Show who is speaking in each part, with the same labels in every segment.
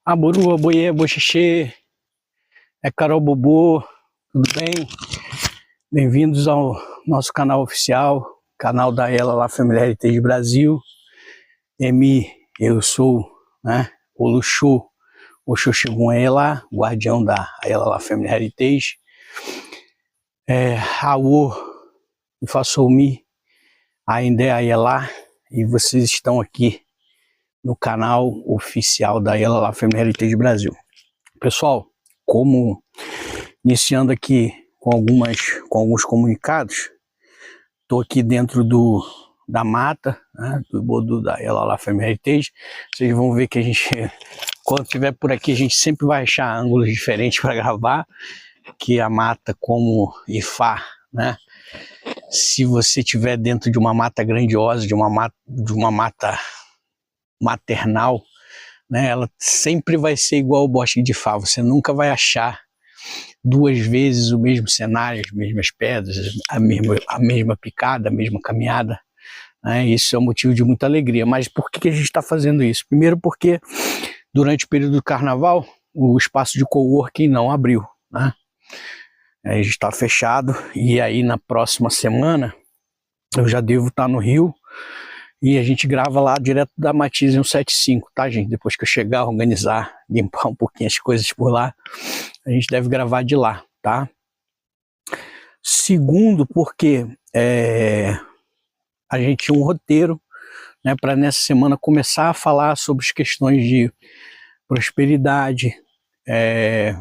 Speaker 1: Aborua, boiê, bochechê, é Carol Bobô, tudo bem? Bem-vindos ao nosso canal oficial, canal da Ela lá Família Heritage Brasil. Eu sou, né, o Luxu, o Xuxugun Ela, guardião da Ela lá Família Heritage. Aô, e façou-me, ainda é lá, e vocês estão aqui no canal oficial da Ela lá Família Heritage Brasil. Pessoal, como iniciando aqui com alguns comunicados, estou aqui dentro da mata, né, do Bodu da Ela lá Família Heritage. Vocês vão ver que a gente, quando estiver por aqui, a gente sempre vai achar ângulos diferentes para gravar, que a mata como Ifá, né? Se você estiver dentro de uma mata grandiosa, de uma mata maternal, né, ela sempre vai ser igual ao bosque de Ifá. Você nunca vai achar duas vezes o mesmo cenário, as mesmas pedras, a mesma picada, a mesma caminhada, né? Isso é um motivo de muita alegria. Mas por que a gente está fazendo isso? Primeiro porque durante o período do carnaval o espaço de coworking não abriu, né? A gente está fechado, e aí na próxima semana eu já devo estar no Rio e a gente grava lá direto da Matiz 175, tá, gente? Depois que eu chegar, organizar, limpar um pouquinho as coisas por lá, a gente deve gravar de lá, tá? Segundo, porque a gente tinha um roteiro, né, para nessa semana começar a falar sobre as questões de prosperidade,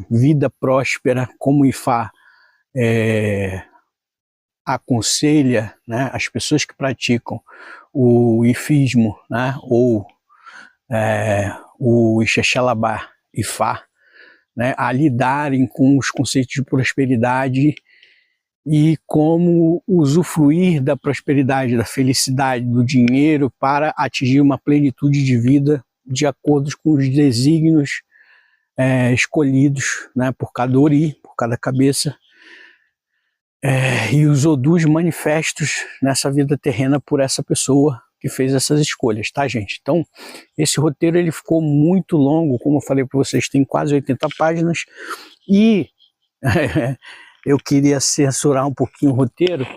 Speaker 1: vida próspera, como o Ifá aconselha, né, as pessoas que praticam o ifismo, né, ou o Ixexalabá Ifá, né, a lidarem com os conceitos de prosperidade e como usufruir da prosperidade, da felicidade, do dinheiro para atingir uma plenitude de vida de acordo com os desígnios escolhidos, né, por cada ori, por cada cabeça, e os odus manifestos nessa vida terrena por essa pessoa que fez essas escolhas, tá, gente? Então, esse roteiro ele ficou muito longo, como eu falei para vocês, tem quase 80 páginas, e eu queria censurar um pouquinho o roteiro,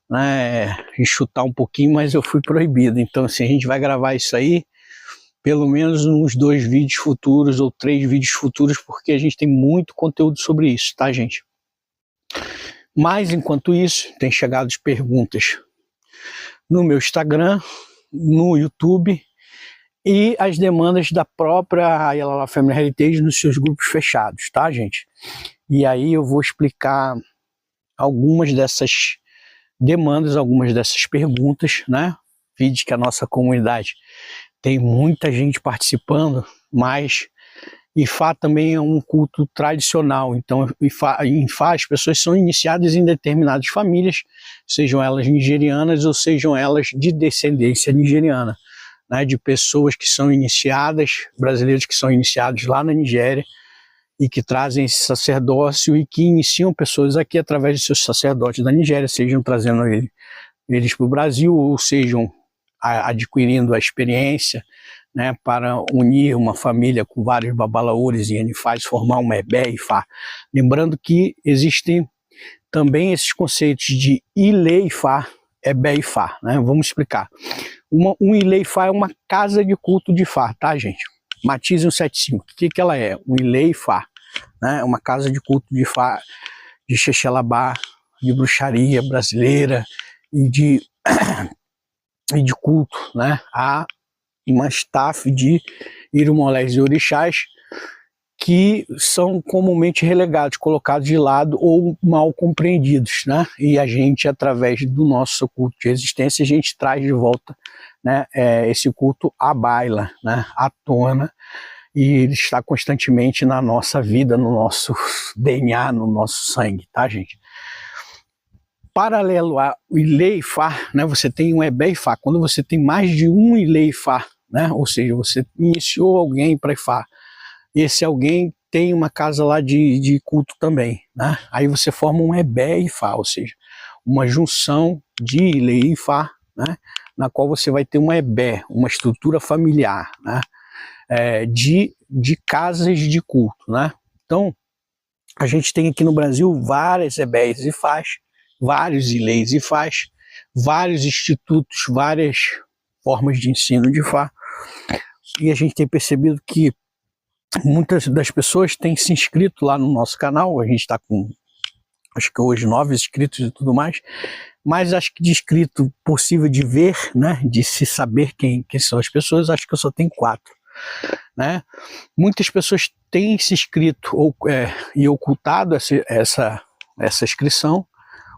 Speaker 1: né, enxutar um pouquinho, mas eu fui proibido. Então, assim, a gente vai gravar isso aí, pelo menos uns 2 vídeos futuros ou 3 vídeos futuros, porque a gente tem muito conteúdo sobre isso, tá, gente? Mas, enquanto isso, tem chegado as perguntas no meu Instagram, no YouTube, e as demandas da própria Ela lá Family Heritage nos seus grupos fechados, tá, gente? E aí eu vou explicar algumas dessas demandas, algumas dessas perguntas, né? Vide que a nossa comunidade tem muita gente participando, mas Ifá também é um culto tradicional. Então, em Ifá as pessoas são iniciadas em determinadas famílias, sejam elas nigerianas ou sejam elas de descendência nigeriana, né? De pessoas que são iniciadas, brasileiros que são iniciados lá na Nigéria e que trazem esse sacerdócio e que iniciam pessoas aqui através de seus sacerdotes da Nigéria, sejam trazendo eles para o Brasil ou sejam adquirindo a experiência, né, para unir uma família com vários babalaores e anifás, formar uma Ebé Ifá. Lembrando que existem também esses conceitos de Ilê Ifá, Ebé Ifá, né? Vamos explicar. Um Ilê Ifá é uma casa de culto de Ifá, tá, gente? Matiz 175, o que ela é? Um Ilê Ifá, né? Uma casa de culto de Ifá, de Xexelabá, de bruxaria brasileira e de culto, né? Há uma staff de irmãos e orixás que são comumente relegados, colocados de lado ou mal compreendidos, né? E a gente, através do nosso culto de resistência, a gente traz de volta, né, esse culto à baila, né, à tona, e ele está constantemente na nossa vida, no nosso DNA, no nosso sangue, tá, gente? Paralelo ao Ilê Ifá, né, você tem um Ebé Ifá. Quando você tem mais de um Ilê Ifá, né, ou seja, você iniciou alguém para Ifá, esse alguém tem uma casa lá de culto também, né? Aí você forma um Ebé Ifá, ou seja, uma junção de Ilê Ifá, né, na qual você vai ter uma Ebé, uma estrutura familiar, né? de casas de culto, né? Então, a gente tem aqui no Brasil várias EBEs e FAs, vários ILEs e FAs, vários institutos, várias formas de ensino de Fá, e a gente tem percebido que muitas das pessoas têm se inscrito lá no nosso canal. A gente está com, acho que hoje, 9 inscritos e tudo mais, mas acho que de inscrito possível de ver, né, de se saber quem são as pessoas, acho que eu só tenho 4. Né? Muitas pessoas têm se inscrito e ocultado essa inscrição.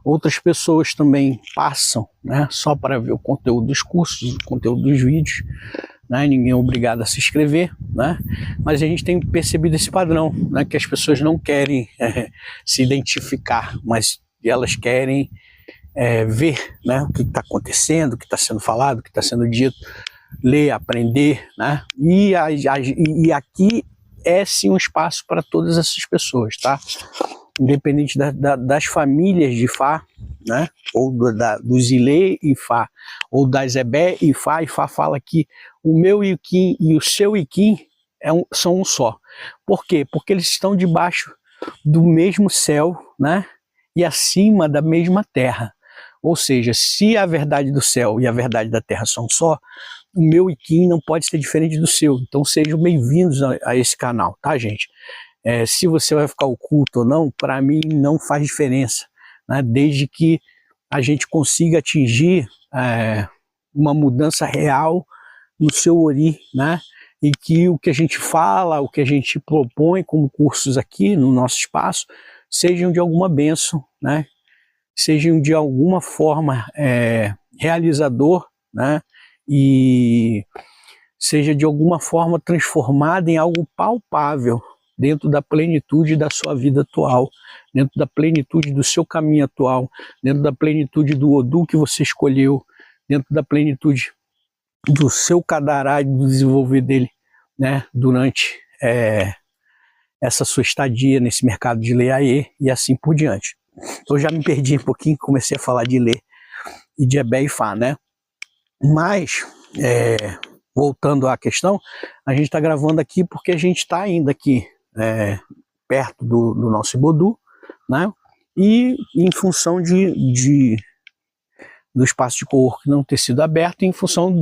Speaker 1: Outras pessoas também passam, né, só para ver o conteúdo dos cursos, o conteúdo dos vídeos, né? Ninguém é obrigado a se inscrever, né? Mas a gente tem percebido esse padrão, né, que as pessoas não querem se identificar, mas elas querem ver, né, o que está acontecendo, o que está sendo falado, o que está sendo dito, ler, aprender, né? E aqui é sim um espaço para todas essas pessoas, tá? Independente das famílias de Fá, né? Ou dos Ilê e Fá, ou das Ebé e Fá fala que o meu Iquim e o seu Iquim são um só. Por quê? Porque eles estão debaixo do mesmo céu, né? E acima da mesma terra. Ou seja, se a verdade do céu e a verdade da terra são só, o meu Iquim não pode ser diferente do seu. Então sejam bem-vindos a esse canal, tá, gente? Se você vai ficar oculto ou não, para mim não faz diferença, né? Desde que a gente consiga atingir uma mudança real no seu Ori, né? E que o que a gente fala, o que a gente propõe como cursos aqui no nosso espaço, sejam de alguma bênção, né? Sejam de alguma forma realizador, né? E seja de alguma forma transformado em algo palpável dentro da plenitude da sua vida atual, dentro da plenitude do seu caminho atual, dentro da plenitude do Odu que você escolheu, dentro da plenitude do seu Cadará e do desenvolver dele, né, durante essa sua estadia nesse mercado de Leaê e assim por diante. Eu já me perdi um pouquinho, comecei a falar de Lê e de Ebé e Fá, né? Mas, voltando à questão, a gente está gravando aqui porque a gente está ainda aqui perto do nosso Ibodu, né? E em função do espaço de coworking não ter sido aberto, em função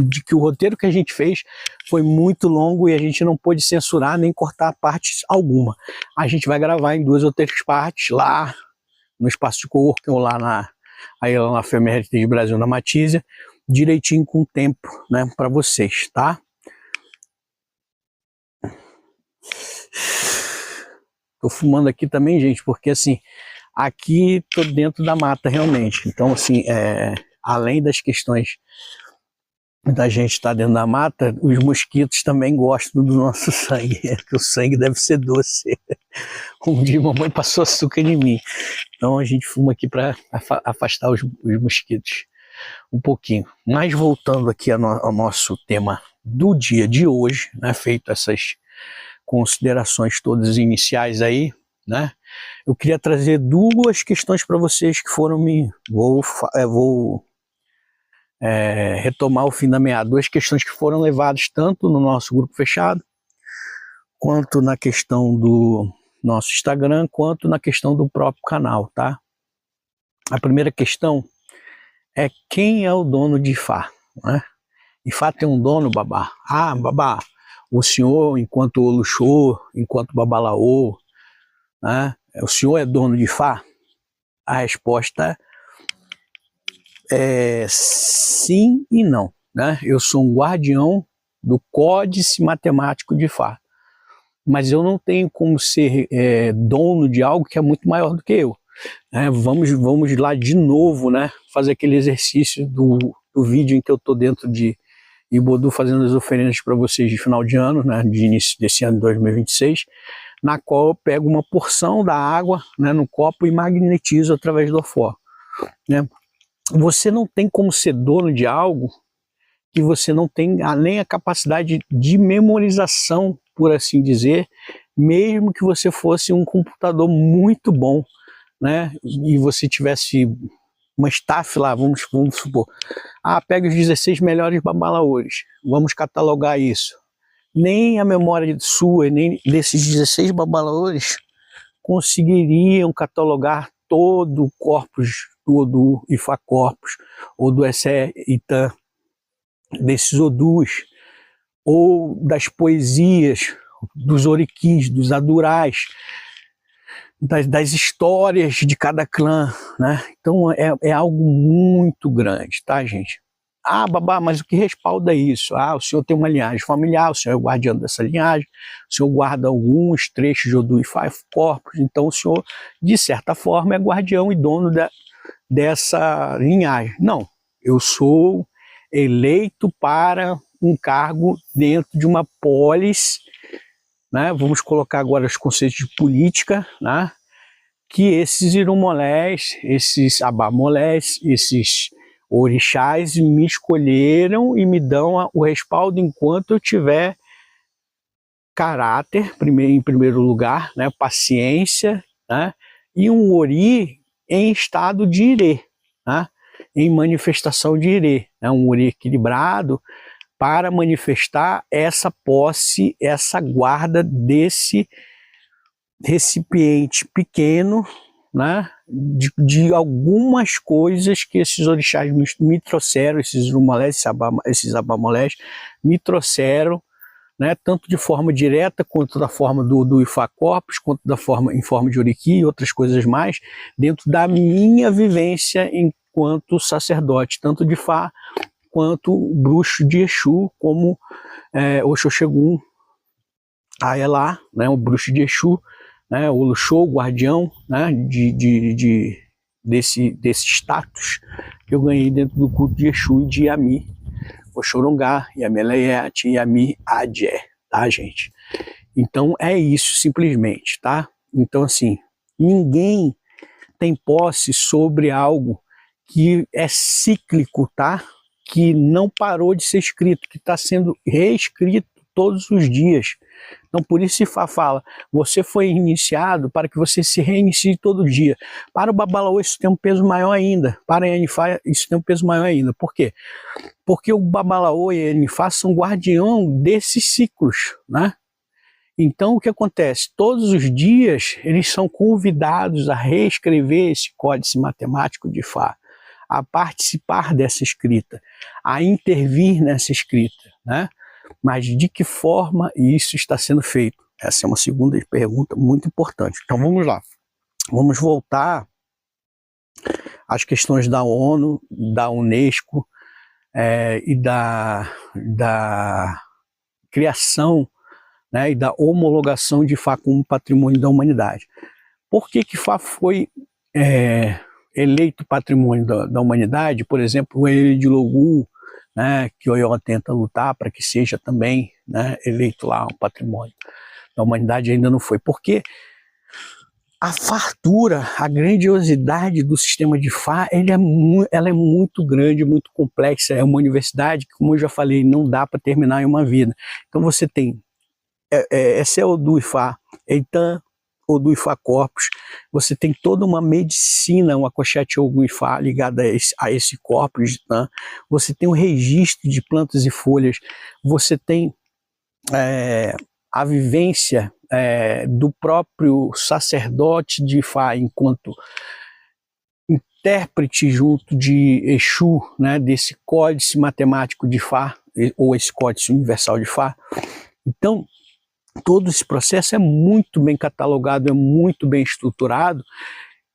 Speaker 1: de que o roteiro que a gente fez foi muito longo e a gente não pôde censurar nem cortar parte alguma. A gente vai gravar em 2 ou 3 partes lá no espaço de coworking ou lá na FMRT de Brasil, na Matísia, direitinho com o tempo, né, para vocês, tá? Tô fumando aqui também, gente, porque assim, aqui tô dentro da mata realmente. Então, assim, além das questões da gente estar dentro da mata, os mosquitos também gostam do nosso sangue, que o sangue deve ser doce. Um dia mamãe passou açúcar em mim. Então a gente fuma aqui para afastar os mosquitos um pouquinho. Mas voltando aqui ao nosso tema do dia de hoje, né, feito essas considerações todas iniciais aí, né, eu queria trazer 2 questões para vocês que foram vou retomar o fim da meada, 2 questões que foram levadas tanto no nosso grupo fechado, quanto na questão do nosso Instagram, quanto na questão do próprio canal, tá? A primeira questão é: quem é o dono de Ifá, né? Ifá tem um dono, babá? Ah, babá, o senhor enquanto Oluxô, enquanto Babalaô, né? O senhor é dono de Ifá? A resposta é sim e não, né? Eu sou um guardião do códice matemático de Ifá, mas eu não tenho como ser dono de algo que é muito maior do que eu. Vamos lá de novo, né, fazer aquele exercício do vídeo em que eu estou dentro de Ibodu fazendo as oferendas para vocês de final de ano, né, de início desse ano de 2026, na qual eu pego uma porção da água, né, no copo e magnetizo através do ofó, né? Você não tem como ser dono de algo que você não tem nem a capacidade de memorização, por assim dizer, mesmo que você fosse um computador muito bom, né, e você tivesse uma staff lá, vamos supor, pega os 16 melhores babalaores, vamos catalogar isso, nem a memória sua, nem desses 16 babalaores conseguiriam catalogar todo o corpus do Odu Ifá Corpus, ou do Essé Itã, desses Odus, ou das poesias, dos oriquis, dos adurais, das histórias de cada clã, né? Então é algo muito grande, tá, gente? Ah, babá, mas o que respalda isso? Ah, o senhor tem uma linhagem familiar, o senhor é o guardião dessa linhagem, o senhor guarda alguns trechos de Odu Ifá Corpus, então o senhor, de certa forma, é guardião e dono dessa linhagem. Não, eu sou eleito para um cargo dentro de uma polis, né? Vamos colocar agora os conceitos de política, né? Que esses irumolés, esses abamolés, esses orixás me escolheram e me dão o respaldo enquanto eu tiver caráter, em primeiro lugar, né? Paciência, né? E um ori em estado de irê, né? Em manifestação de irê, né? Um ori equilibrado, para manifestar essa posse, essa guarda desse recipiente pequeno, né, de algumas coisas que esses orixás me trouxeram, esses irumolés, esses abamolés, me trouxeram, né, tanto de forma direta, quanto da forma do Ifá Corpus, quanto em forma de oriqui e outras coisas mais, dentro da minha vivência enquanto sacerdote, tanto de Ifá, quanto bruxo de Exu, como Oxoxegun, Aelá, né, o bruxo de Exu, né, o Luxô, o guardião, né, desse status que eu ganhei dentro do culto de Exu e de Yami, Oxorongá, Yami Eleyet, Yami Adjé, tá, gente? Então é isso, simplesmente, tá? Então, assim, ninguém tem posse sobre algo que é cíclico, tá? Que não parou de ser escrito, que está sendo reescrito todos os dias. Então, por isso Ifá fala, você foi iniciado para que você se reinicie todo dia. Para o Babalaô isso tem um peso maior ainda. Para a Anifá isso tem um peso maior ainda. Por quê? Porque o Babalaô e a Anifá são guardião desses ciclos, né? Então, o que acontece? Todos os dias, eles são convidados a reescrever esse códice matemático de Ifá, a participar dessa escrita, a intervir nessa escrita, né? Mas de que forma isso está sendo feito? Essa é uma segunda pergunta muito importante. Então vamos lá. Vamos voltar às questões da ONU, da Unesco e da criação, né, e da homologação de Ifá como patrimônio da humanidade. Por que Ifá foi eleito patrimônio da humanidade? Por exemplo, o Ele de Logu, né, que o Oió tenta lutar para que seja também, né, eleito lá um patrimônio da humanidade, ainda não foi. Porque a fartura, a grandiosidade do sistema de Ifá, ela é muito grande, muito complexa. É uma universidade que, como eu já falei, não dá para terminar em uma vida. Então você tem esse é o Odu Ifá, Eitã, Odu Ifá Corpus, você tem toda uma medicina, uma Akoshete Ogun Ifá ligada a esse corpus, né? Você tem um registro de plantas e folhas, você tem a vivência do próprio sacerdote de Ifá enquanto intérprete junto de Exu, né, desse códice matemático de Ifá, ou esse códice universal de Ifá. Então, todo esse processo é muito bem catalogado, é muito bem estruturado,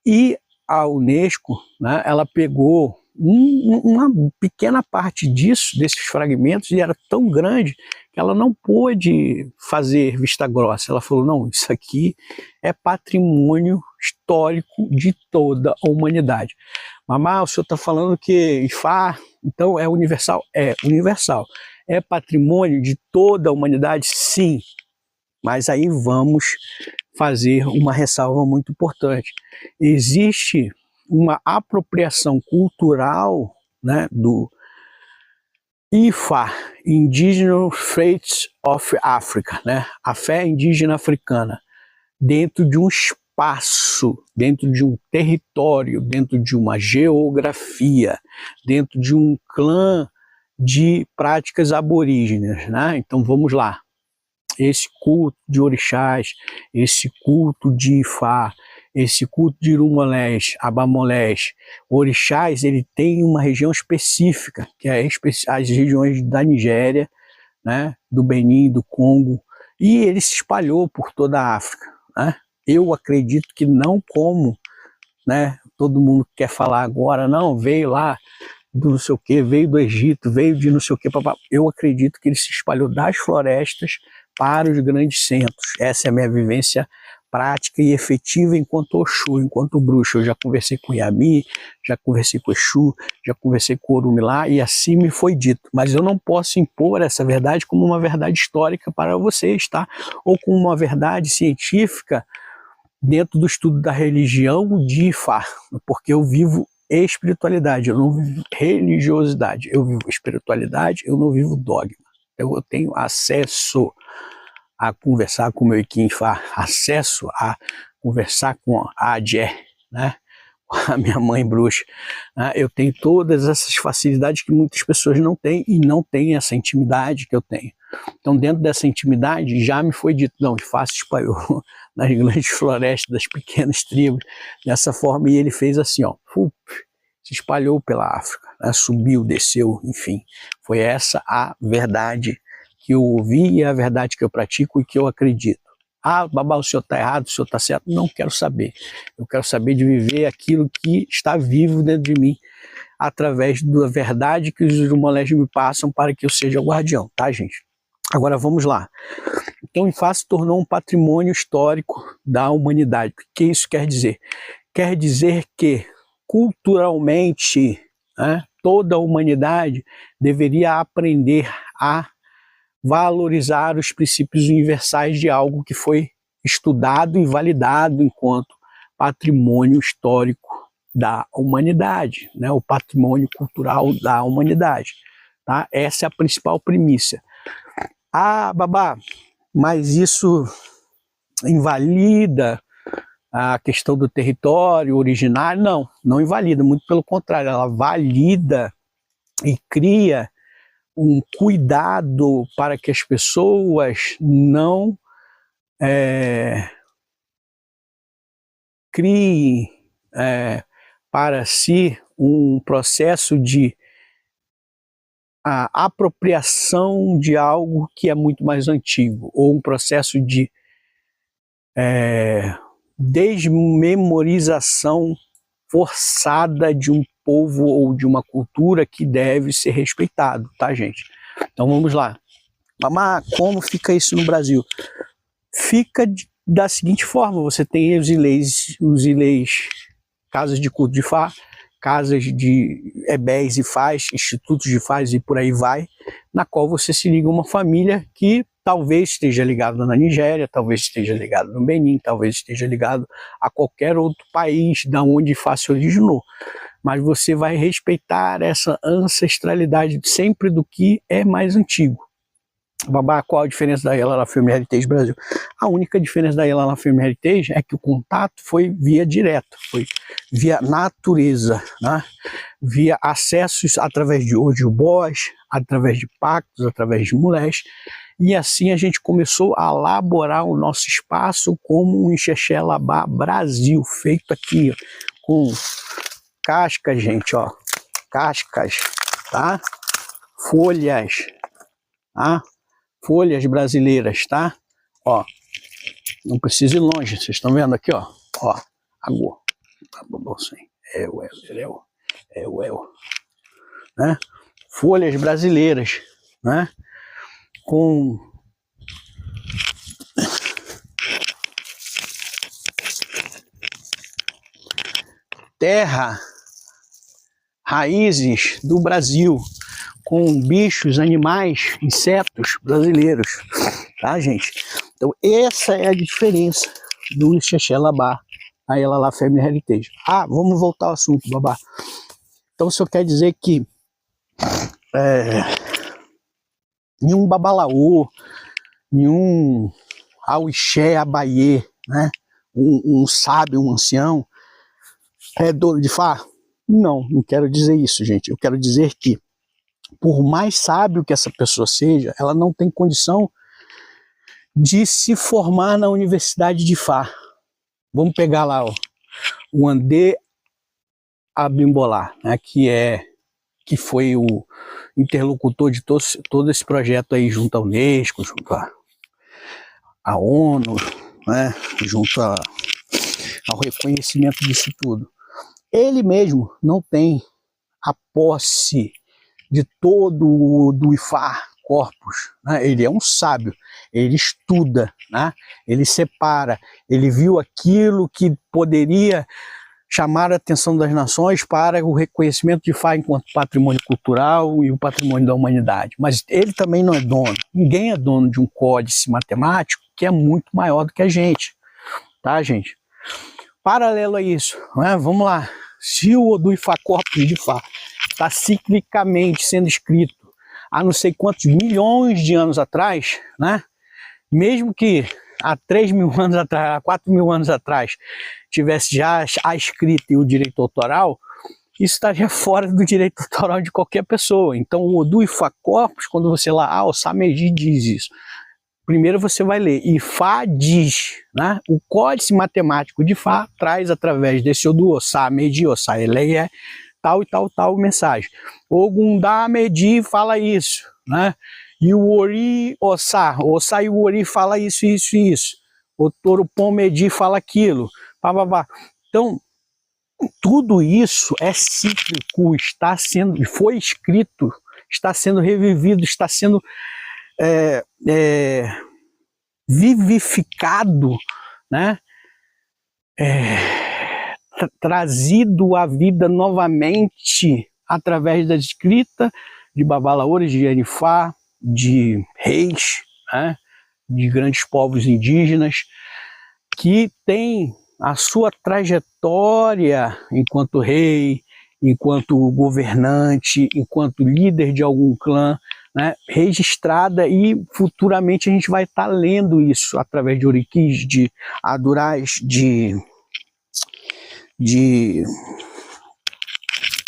Speaker 1: e a Unesco, né, ela pegou uma pequena parte disso, desses fragmentos, e era tão grande que ela não pôde fazer vista grossa. Ela falou, não, isso aqui é patrimônio histórico de toda a humanidade. Mamá, o senhor está falando que Ifá, então é universal? É universal. É patrimônio de toda a humanidade? Sim. Mas aí vamos fazer uma ressalva muito importante. Existe uma apropriação cultural, né, do Ifá, Indigenous Faiths of Africa, né, a fé indígena africana, dentro de um espaço, dentro de um território, dentro de uma geografia, dentro de um clã de práticas aborígenes, né? Então vamos lá. esse culto de orixás, esse culto de Ifá, esse culto de Irumolés, Abamolés, orixás, ele tem uma região específica, que é as regiões da Nigéria, né, do Benin, do Congo, e ele se espalhou por toda a África, né? Eu acredito que não como, né, todo mundo quer falar agora, não, veio lá do não sei o que, veio do Egito, veio de não sei o que, eu acredito que ele se espalhou das florestas para os grandes centros. Essa é a minha vivência prática e efetiva enquanto Oxum, enquanto bruxo. Eu já conversei com Yami, já conversei com Exu, já conversei com Orumilá e assim me foi dito. Mas eu não posso impor essa verdade como uma verdade histórica para vocês, tá? Ou como uma verdade científica dentro do estudo da religião de Ifá, porque eu vivo espiritualidade, eu não vivo religiosidade, eu vivo espiritualidade, eu não vivo dogma. Eu tenho acesso a conversar com o meu Ikin Ifá, acesso a conversar com a Adjé, né? A minha mãe bruxa, né? Eu tenho todas essas facilidades que muitas pessoas não têm e não têm essa intimidade que eu tenho. Então, dentro dessa intimidade, já me foi dito, não, Ifá se espalhou nas grandes florestas, das pequenas tribos, dessa forma, e ele fez assim, ó, se espalhou pela África, né? Subiu, desceu, enfim. Foi essa a verdade que eu ouvi e a verdade que eu pratico e que eu acredito. Ah, Babá, o senhor está errado, o senhor está certo. Não quero saber. Eu quero saber de viver aquilo que está vivo dentro de mim, através da verdade que os Irumolés me passam para que eu seja o guardião, tá, gente? Agora vamos lá. Então, Ifá se tornou um patrimônio histórico da humanidade. O que isso quer dizer? Quer dizer que, culturalmente, né, toda a humanidade deveria aprender a valorizar os princípios universais de algo que foi estudado e validado enquanto patrimônio histórico da humanidade, né? O patrimônio cultural da humanidade. Tá? Essa é a principal premissa. Ah, Babá, mas isso invalida a questão do território originário? Não, não invalida, muito pelo contrário, ela valida e cria um cuidado para que as pessoas não criem para si um processo de apropriação de algo que é muito mais antigo, ou um processo de desmemorização forçada de um povo ou de uma cultura que deve ser respeitado, tá, gente? Então vamos lá. Mas como fica isso no Brasil? Fica da seguinte forma: você tem os ilês, casas de culto de Ifá, casas de ebés e fás, institutos de fás e por aí vai, na qual você se liga a uma família que talvez esteja ligada na Nigéria, talvez esteja ligada no Benin, talvez esteja ligado a qualquer outro país da onde Ifá se originou. Mas você vai respeitar essa ancestralidade sempre do que é mais antigo. Babá, qual a diferença da Yalala Family Heritage Brasil? A única diferença da Yalala Family Heritage é que o contato foi via direta, foi via natureza, né? Via acessos através de ojubós, através de pactos, através de mulheres, e assim a gente começou a elaborar o nosso espaço como um Ixexé Labá Brasil, feito aqui ó, com cascas, gente, ó, cascas, tá? Folhas, tá? Folhas brasileiras, tá? Ó, não precisa ir longe, vocês estão vendo aqui, ó, água, né? Folhas brasileiras, né? Com terra, raízes do Brasil, com bichos, animais, insetos brasileiros, tá, gente? Então essa é a diferença do Ixexé Labá, a Yalala Family Heritage. Ah, vamos voltar ao assunto, Babá. Então o senhor quer dizer que nenhum babalaô, nenhum auixé, abaiê, né? Um sábio, um ancião, é dono de Ifá? Não, não quero dizer isso, gente. Eu quero dizer que, por mais sábio que essa pessoa seja, ela não tem condição de se formar na Universidade de Ifá. Vamos pegar lá, ó, o André Abimbolah, né, que foi o interlocutor de todo esse projeto aí, junto à Unesco, junto à ONU, né, junto ao reconhecimento disso tudo. Ele mesmo não tem a posse de todo do Ifá corpus, né? Ele é um sábio, ele estuda, né? Ele separa, ele viu aquilo que poderia chamar a atenção das nações para o reconhecimento de Ifá enquanto patrimônio cultural e o patrimônio da humanidade. Mas ele também não é dono, ninguém é dono de um códice matemático que é muito maior do que a gente, tá, gente? Paralelo a isso, né? Vamos lá, se o Odu Ifá corpus de Ifá está ciclicamente sendo escrito há não sei quantos milhões de anos atrás, né? Mesmo que há 3.000 anos atrás, há 4.000 anos atrás, tivesse já a escrita e o direito autoral, isso estaria fora do direito autoral de qualquer pessoa. Então o Odu Ifá corpus, quando você lá, o Sameji diz isso, primeiro você vai ler, Ifá diz, né? O códice matemático de Ifá traz através desse Odu, Sameji, Eleia, tal e tal mensagem. Ogundá Medi fala isso, né? E o Ori Ossá e o Ori fala isso. O Toropom Medi fala aquilo. Então, tudo isso é cíclico, foi escrito, está sendo revivido, está sendo vivificado, né? Trazido à vida novamente através da escrita de babalaores, de Anifá, de reis, né, de grandes povos indígenas, que tem a sua trajetória enquanto rei, enquanto governante, enquanto líder de algum clã, né, registrada, e futuramente a gente vai estar lendo isso através de oriquis, de adurais, de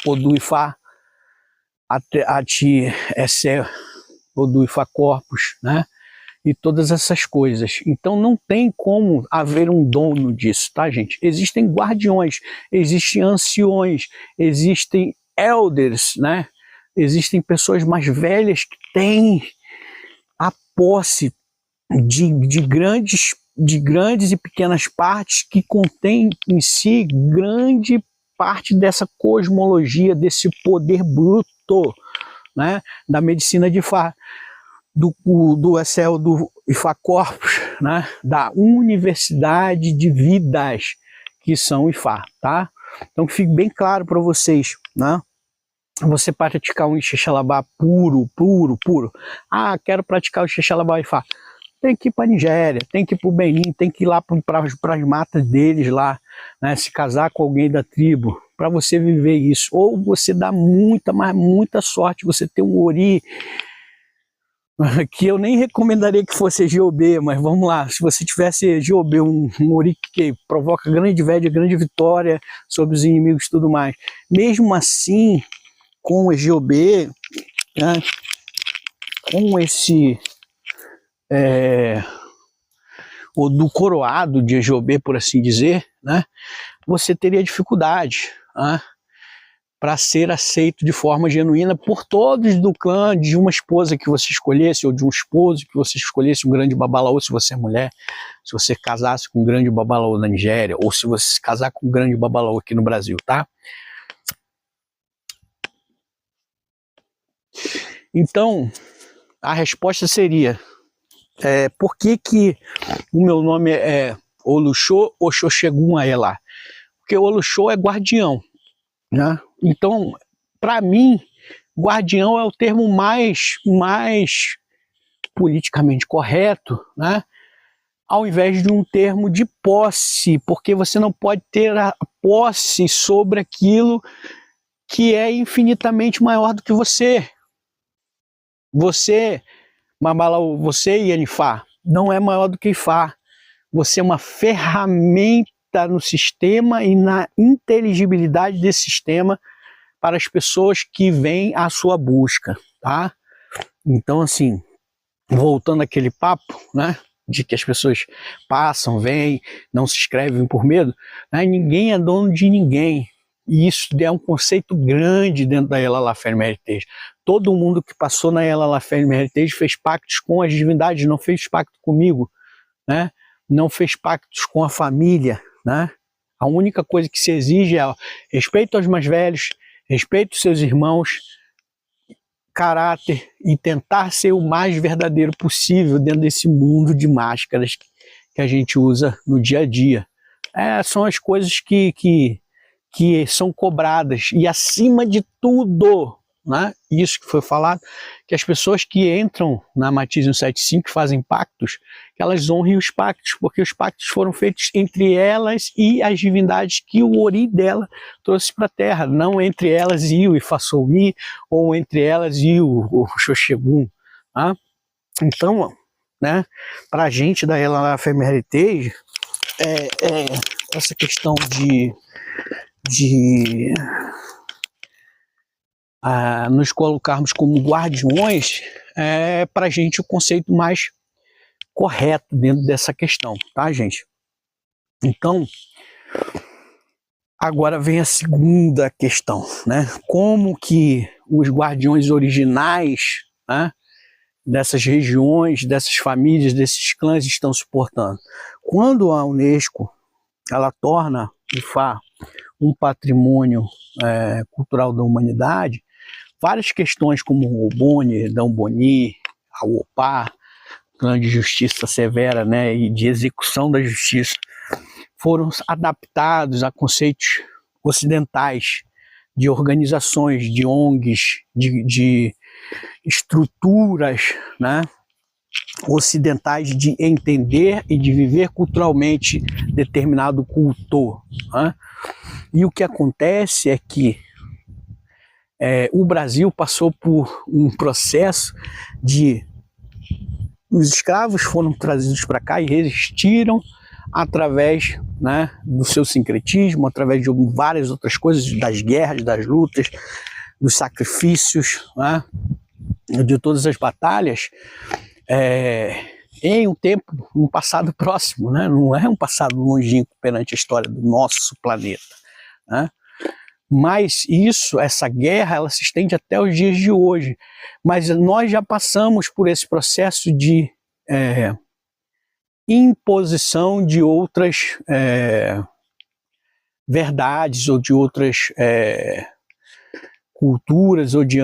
Speaker 1: Odu Ifá, Ati Essé, Odu Ifá corpus, né? E todas essas coisas. Então não tem como haver um dono disso, tá, gente? Existem guardiões, existem anciões, existem elders, né? Existem pessoas mais velhas que têm a posse de grandes e pequenas partes, que contém em si grande parte dessa cosmologia, desse poder bruto, né, da medicina de Ifá, do Excel, do Ifá Corpus, né, da universidade de vidas que são Ifá, tá? Então fique bem claro para vocês, né? Você praticar um Ixexalabá puro. Ah, quero praticar o Ixexalabá Ifá. Tem que ir para a Nigéria, tem que ir para o Benin, tem que ir lá para as matas deles lá, né, se casar com alguém da tribo, para você viver isso. Ou você dá muita sorte, você ter um Ori, que eu nem recomendaria que fosse Egiobê, mas vamos lá, se você tivesse Egiobê, um Ori que provoca grande inveja, grande vitória sobre os inimigos e tudo mais. Mesmo assim, com o Egiobê, né, com esse... ou do coroado de Egiobê, por assim dizer, né, você teria dificuldade, né, para ser aceito de forma genuína por todos do clã, de uma esposa que você escolhesse, ou de um esposo que você escolhesse, um grande babalaô, se você é mulher, se você casasse com um grande babalaô na Nigéria, ou se você se casar com um grande babalaô aqui no Brasil, tá? Então, a resposta seria... por que o meu nome é Oluxô Oxoxegun Aelá? Porque Oluxô é guardião, né? Então, para mim, guardião é o termo mais politicamente correto, né? Ao invés de um termo de posse, porque você não pode ter a posse sobre aquilo que é infinitamente maior do que você. Você e Anifá não é maior do que Ifá. Você é uma ferramenta no sistema e na inteligibilidade desse sistema para as pessoas que vêm à sua busca, tá? Então, assim, voltando àquele papo, né? de que as pessoas passam, vêm, não se inscrevem por medo, né? Ninguém é dono de ninguém. E isso é um conceito grande dentro da Ela Laferme Heritage. Todo mundo que passou na Ela Laferme Heritage fez pactos com as divindades, não fez pacto comigo, né? Não fez pactos com a família, né? A única coisa que se exige é respeito aos mais velhos, respeito aos seus irmãos, caráter e tentar ser o mais verdadeiro possível dentro desse mundo de máscaras que a gente usa no dia a dia. São as coisas que são cobradas. E acima de tudo, né, isso que foi falado, que as pessoas que entram na Matiz 175, que fazem pactos, que elas honrem os pactos, porque os pactos foram feitos entre elas e as divindades que o Ori dela trouxe para a Terra, não entre elas e o Ifaçomi, ou entre elas e o Xoxegun. Tá? Então, né, para a gente da Ela Laferme Heritage, essa questão de nos colocarmos como guardiões para a gente o conceito mais correto dentro dessa questão, tá, gente? Então, agora vem a segunda questão, né? Como que os guardiões originais, né, dessas regiões, dessas famílias, desses clãs estão se portando? Quando a Unesco ela torna o Ifá um patrimônio cultural da humanidade, várias questões como o Oboni, Damboni, a Opá, plano de justiça severa, né, e de execução da justiça, foram adaptados a conceitos ocidentais, de organizações, de ONGs, de estruturas, né, ocidentais de entender e de viver culturalmente determinado culto. Né? E o que acontece é que o Brasil passou por um processo de... Os escravos foram trazidos para cá e resistiram através, né, do seu sincretismo, através de várias outras coisas, das guerras, das lutas, dos sacrifícios, né, de todas as batalhas, em um passado próximo, né, não é um passado longínquo perante a história do nosso planeta, né. Mas essa guerra, ela se estende até os dias de hoje. Mas nós já passamos por esse processo de imposição de outras verdades, ou de outras culturas, ou de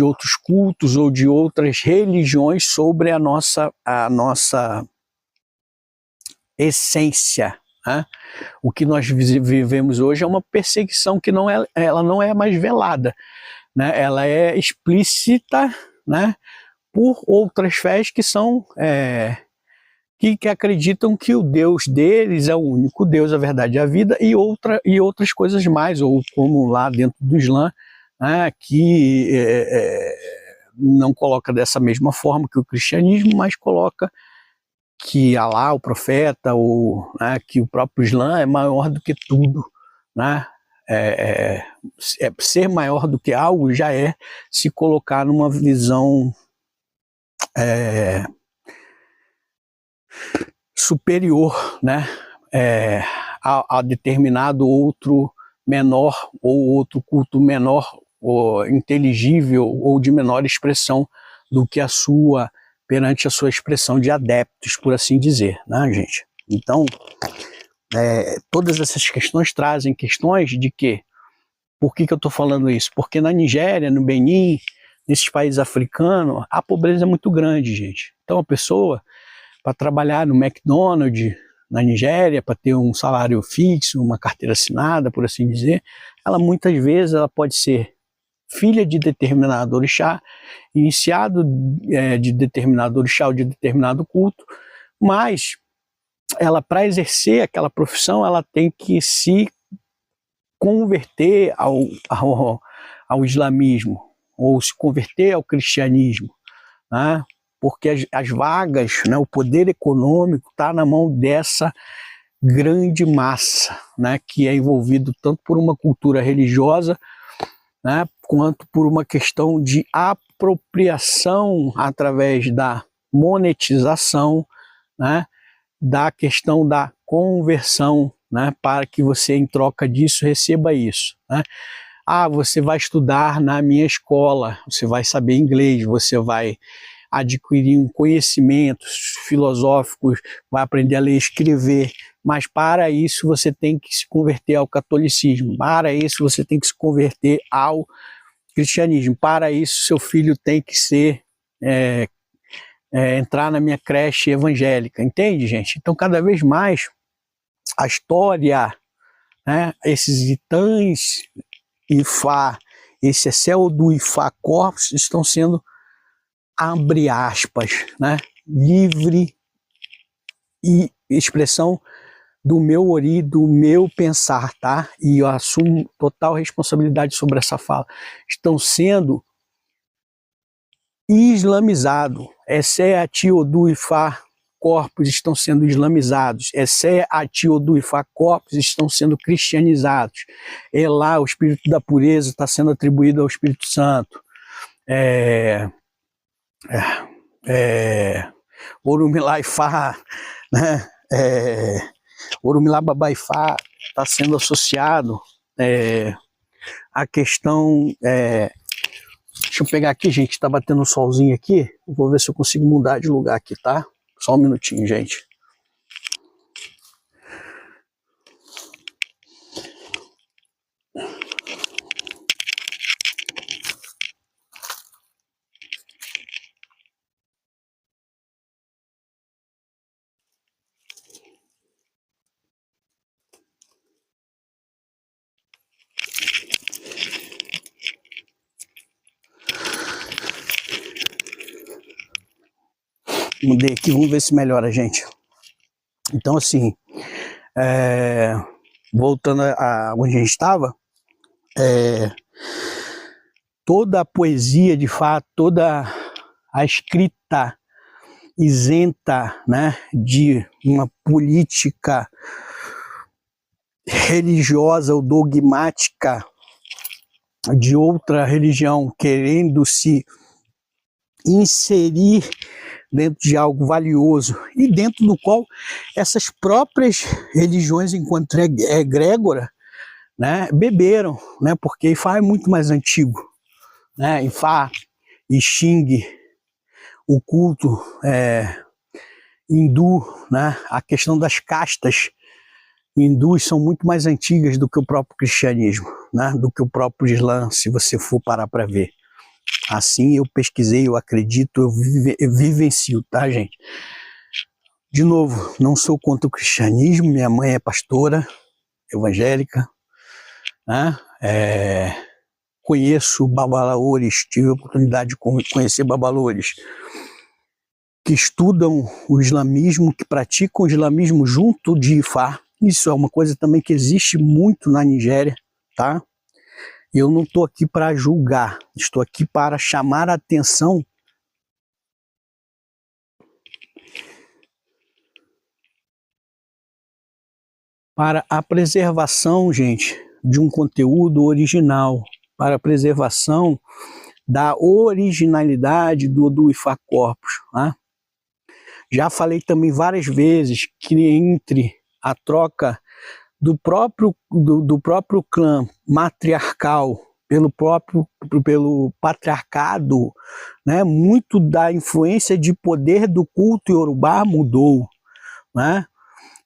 Speaker 1: outros cultos, ou de outras religiões sobre a nossa essência. Né? O que nós vivemos hoje é uma perseguição que ela não é mais velada, né? Ela é explícita, né, por outras fés que são que acreditam que o Deus deles é o único Deus, a verdade e a vida, e outras coisas mais, ou como lá dentro do Islã, né, que não coloca dessa mesma forma que o cristianismo, mas coloca que Alá, o profeta, né, que o próprio Islã é maior do que tudo, né? Ser maior do que algo já é se colocar numa visão superior, né, a determinado outro menor, ou outro culto menor, ou inteligível, ou de menor expressão do que a sua, perante a sua expressão de adeptos, por assim dizer, né, gente? Então, todas essas questões trazem questões de que, por que eu estou falando isso? Porque na Nigéria, no Benin, nesses países africanos, a pobreza é muito grande, gente. Então a pessoa, para trabalhar no McDonald's, na Nigéria, para ter um salário fixo, uma carteira assinada, por assim dizer, ela muitas vezes pode ser filha de determinado orixá, iniciado de determinado orixá ou de determinado culto, mas ela, para exercer aquela profissão, ela tem que se converter ao islamismo, ou se converter ao cristianismo, né? Porque as vagas, né, o poder econômico está na mão dessa grande massa, né, que é envolvido tanto por uma cultura religiosa, né, quanto por uma questão de apropriação através da monetização né, da questão da conversão, né, para que você, em troca disso, receba isso, né? Ah, você vai estudar na minha escola, você vai saber inglês, você vai adquirir um conhecimentos filosóficos, vai aprender a ler e escrever, mas para isso você tem que se converter ao catolicismo, para isso você tem que se converter ao cristianismo, para isso seu filho tem que ser entrar na minha creche evangélica, entende, gente? Então cada vez mais a história, né, esses itãs Ifá, esse céu do Ifá Corpus estão sendo, abre aspas, né, livre e expressão do meu do meu pensar, tá? E eu assumo total responsabilidade sobre essa fala. Estão sendo islamizados. Essé, Ati, Odu, Ifá Corpus estão sendo islamizados. Essé, Ati, Odu, Ifá Corpus estão sendo cristianizados. Elá, o espírito da pureza, está sendo atribuído ao Espírito Santo. Orumilá Ifá, né? Orumilá Babá Ifá está sendo associado à questão. Deixa eu pegar aqui, gente, tá batendo um solzinho aqui. Vou ver se eu consigo mudar de lugar aqui, tá? Só um minutinho, gente. Mudei aqui, vamos ver se melhora, gente. Então, assim, voltando a onde a gente estava, toda a poesia, de fato, toda a escrita isenta, né, de uma política religiosa ou dogmática de outra religião querendo se inserir dentro de algo valioso e dentro do qual essas próprias religiões, enquanto egrégora, né, beberam, né, porque Ifá é muito mais antigo, né, Ifá e Xing, o culto hindu, né, a questão das castas hindus são muito mais antigas do que o próprio cristianismo, né, do que o próprio Islã, se você for parar para ver. Assim eu pesquisei, eu acredito, eu vivencio, tá, gente? De novo, não sou contra o cristianismo, minha mãe é pastora evangélica, né? Conheço babalaores, tive a oportunidade de conhecer babalaores que estudam o islamismo, que praticam o islamismo junto de Ifá. Isso é uma coisa também que existe muito na Nigéria, tá? Eu não estou aqui para julgar, estou aqui para chamar a atenção para a preservação, gente, de um conteúdo original, para a preservação da originalidade do Ifá Corpus, né? Já falei também várias vezes que entre a troca do próprio clã matriarcal pelo patriarcado, né, muito da influência de poder do culto iorubá mudou, né?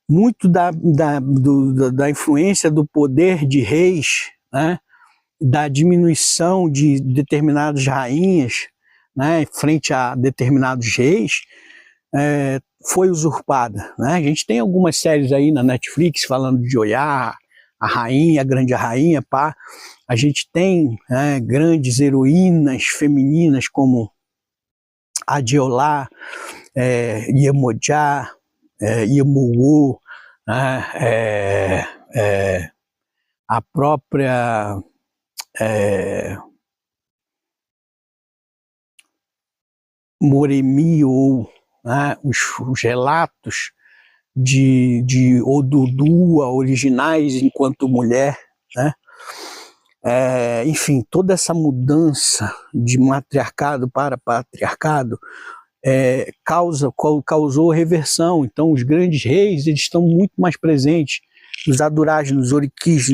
Speaker 1: Muito da influência do poder de reis, né, da diminuição de determinadas rainhas, né, frente a determinados reis, foi usurpada, né? A gente tem algumas séries aí na Netflix falando de Oiá, a rainha, a grande rainha, pá. A gente tem grandes heroínas femininas como Adeolá, Iemoja, Iemuwu, né? A própria Moremi, ou né, os relatos de Odudua originais enquanto mulher, né? Enfim, toda essa mudança de matriarcado para patriarcado causou reversão. Então os grandes reis, eles estão muito mais presentes nos aduragens, nos oriquis,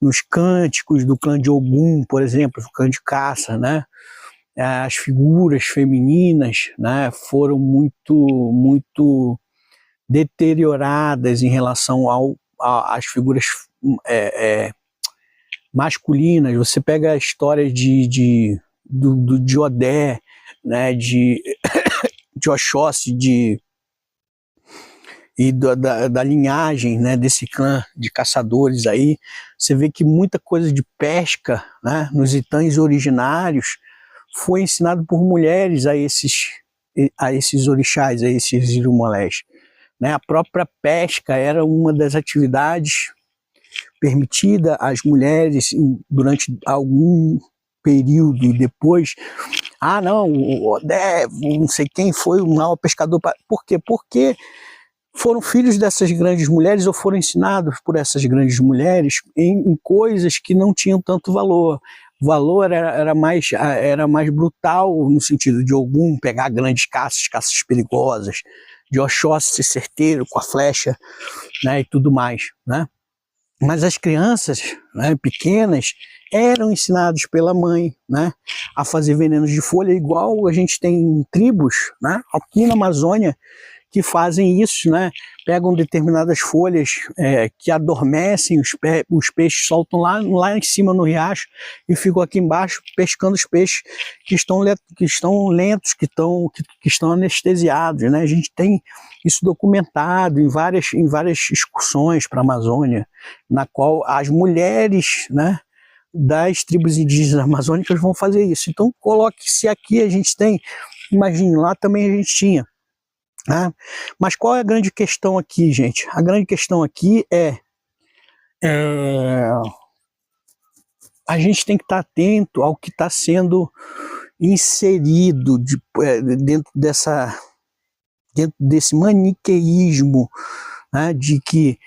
Speaker 1: nos cânticos do clã de Ogum, por exemplo, o clã de caça, né? As figuras femininas, né, foram muito deterioradas em relação às figuras masculinas. Você pega a história do Odé, né, de Oxóssi, e da linhagem, né, desse clã de caçadores aí. Você vê que muita coisa de pesca, né, nos itãs originários foi ensinado por mulheres a esses orixás, a esses irumolés, né? A própria pesca era uma das atividades permitida às mulheres durante algum período. E depois, não, o Odé, não sei quem foi o maior pescador. Por quê? Porque foram filhos dessas grandes mulheres ou foram ensinados por essas grandes mulheres em coisas que não tinham tanto valor. O valor era mais brutal, no sentido de Ogum pegar grandes caças perigosas, de Oxóssi ser certeiro com a flecha, né, e tudo mais, né? Mas as crianças, né, pequenas eram ensinadas pela mãe, né, a fazer venenos de folha, igual a gente tem tribos, né, aqui na Amazônia, que fazem isso, né? Pegam determinadas folhas que adormecem, os peixes soltam lá em cima no riacho e ficam aqui embaixo pescando os peixes que estão lentos, que estão anestesiados, né? A gente tem isso documentado em várias excursões para a Amazônia, na qual as mulheres, né, das tribos indígenas amazônicas vão fazer isso. Então coloque-se aqui, a gente tem, imagine, lá também a gente tinha. Mas qual é a grande questão aqui, gente? A grande questão aqui a gente tem que estar atento ao que está sendo inserido dentro desse maniqueísmo, né, de que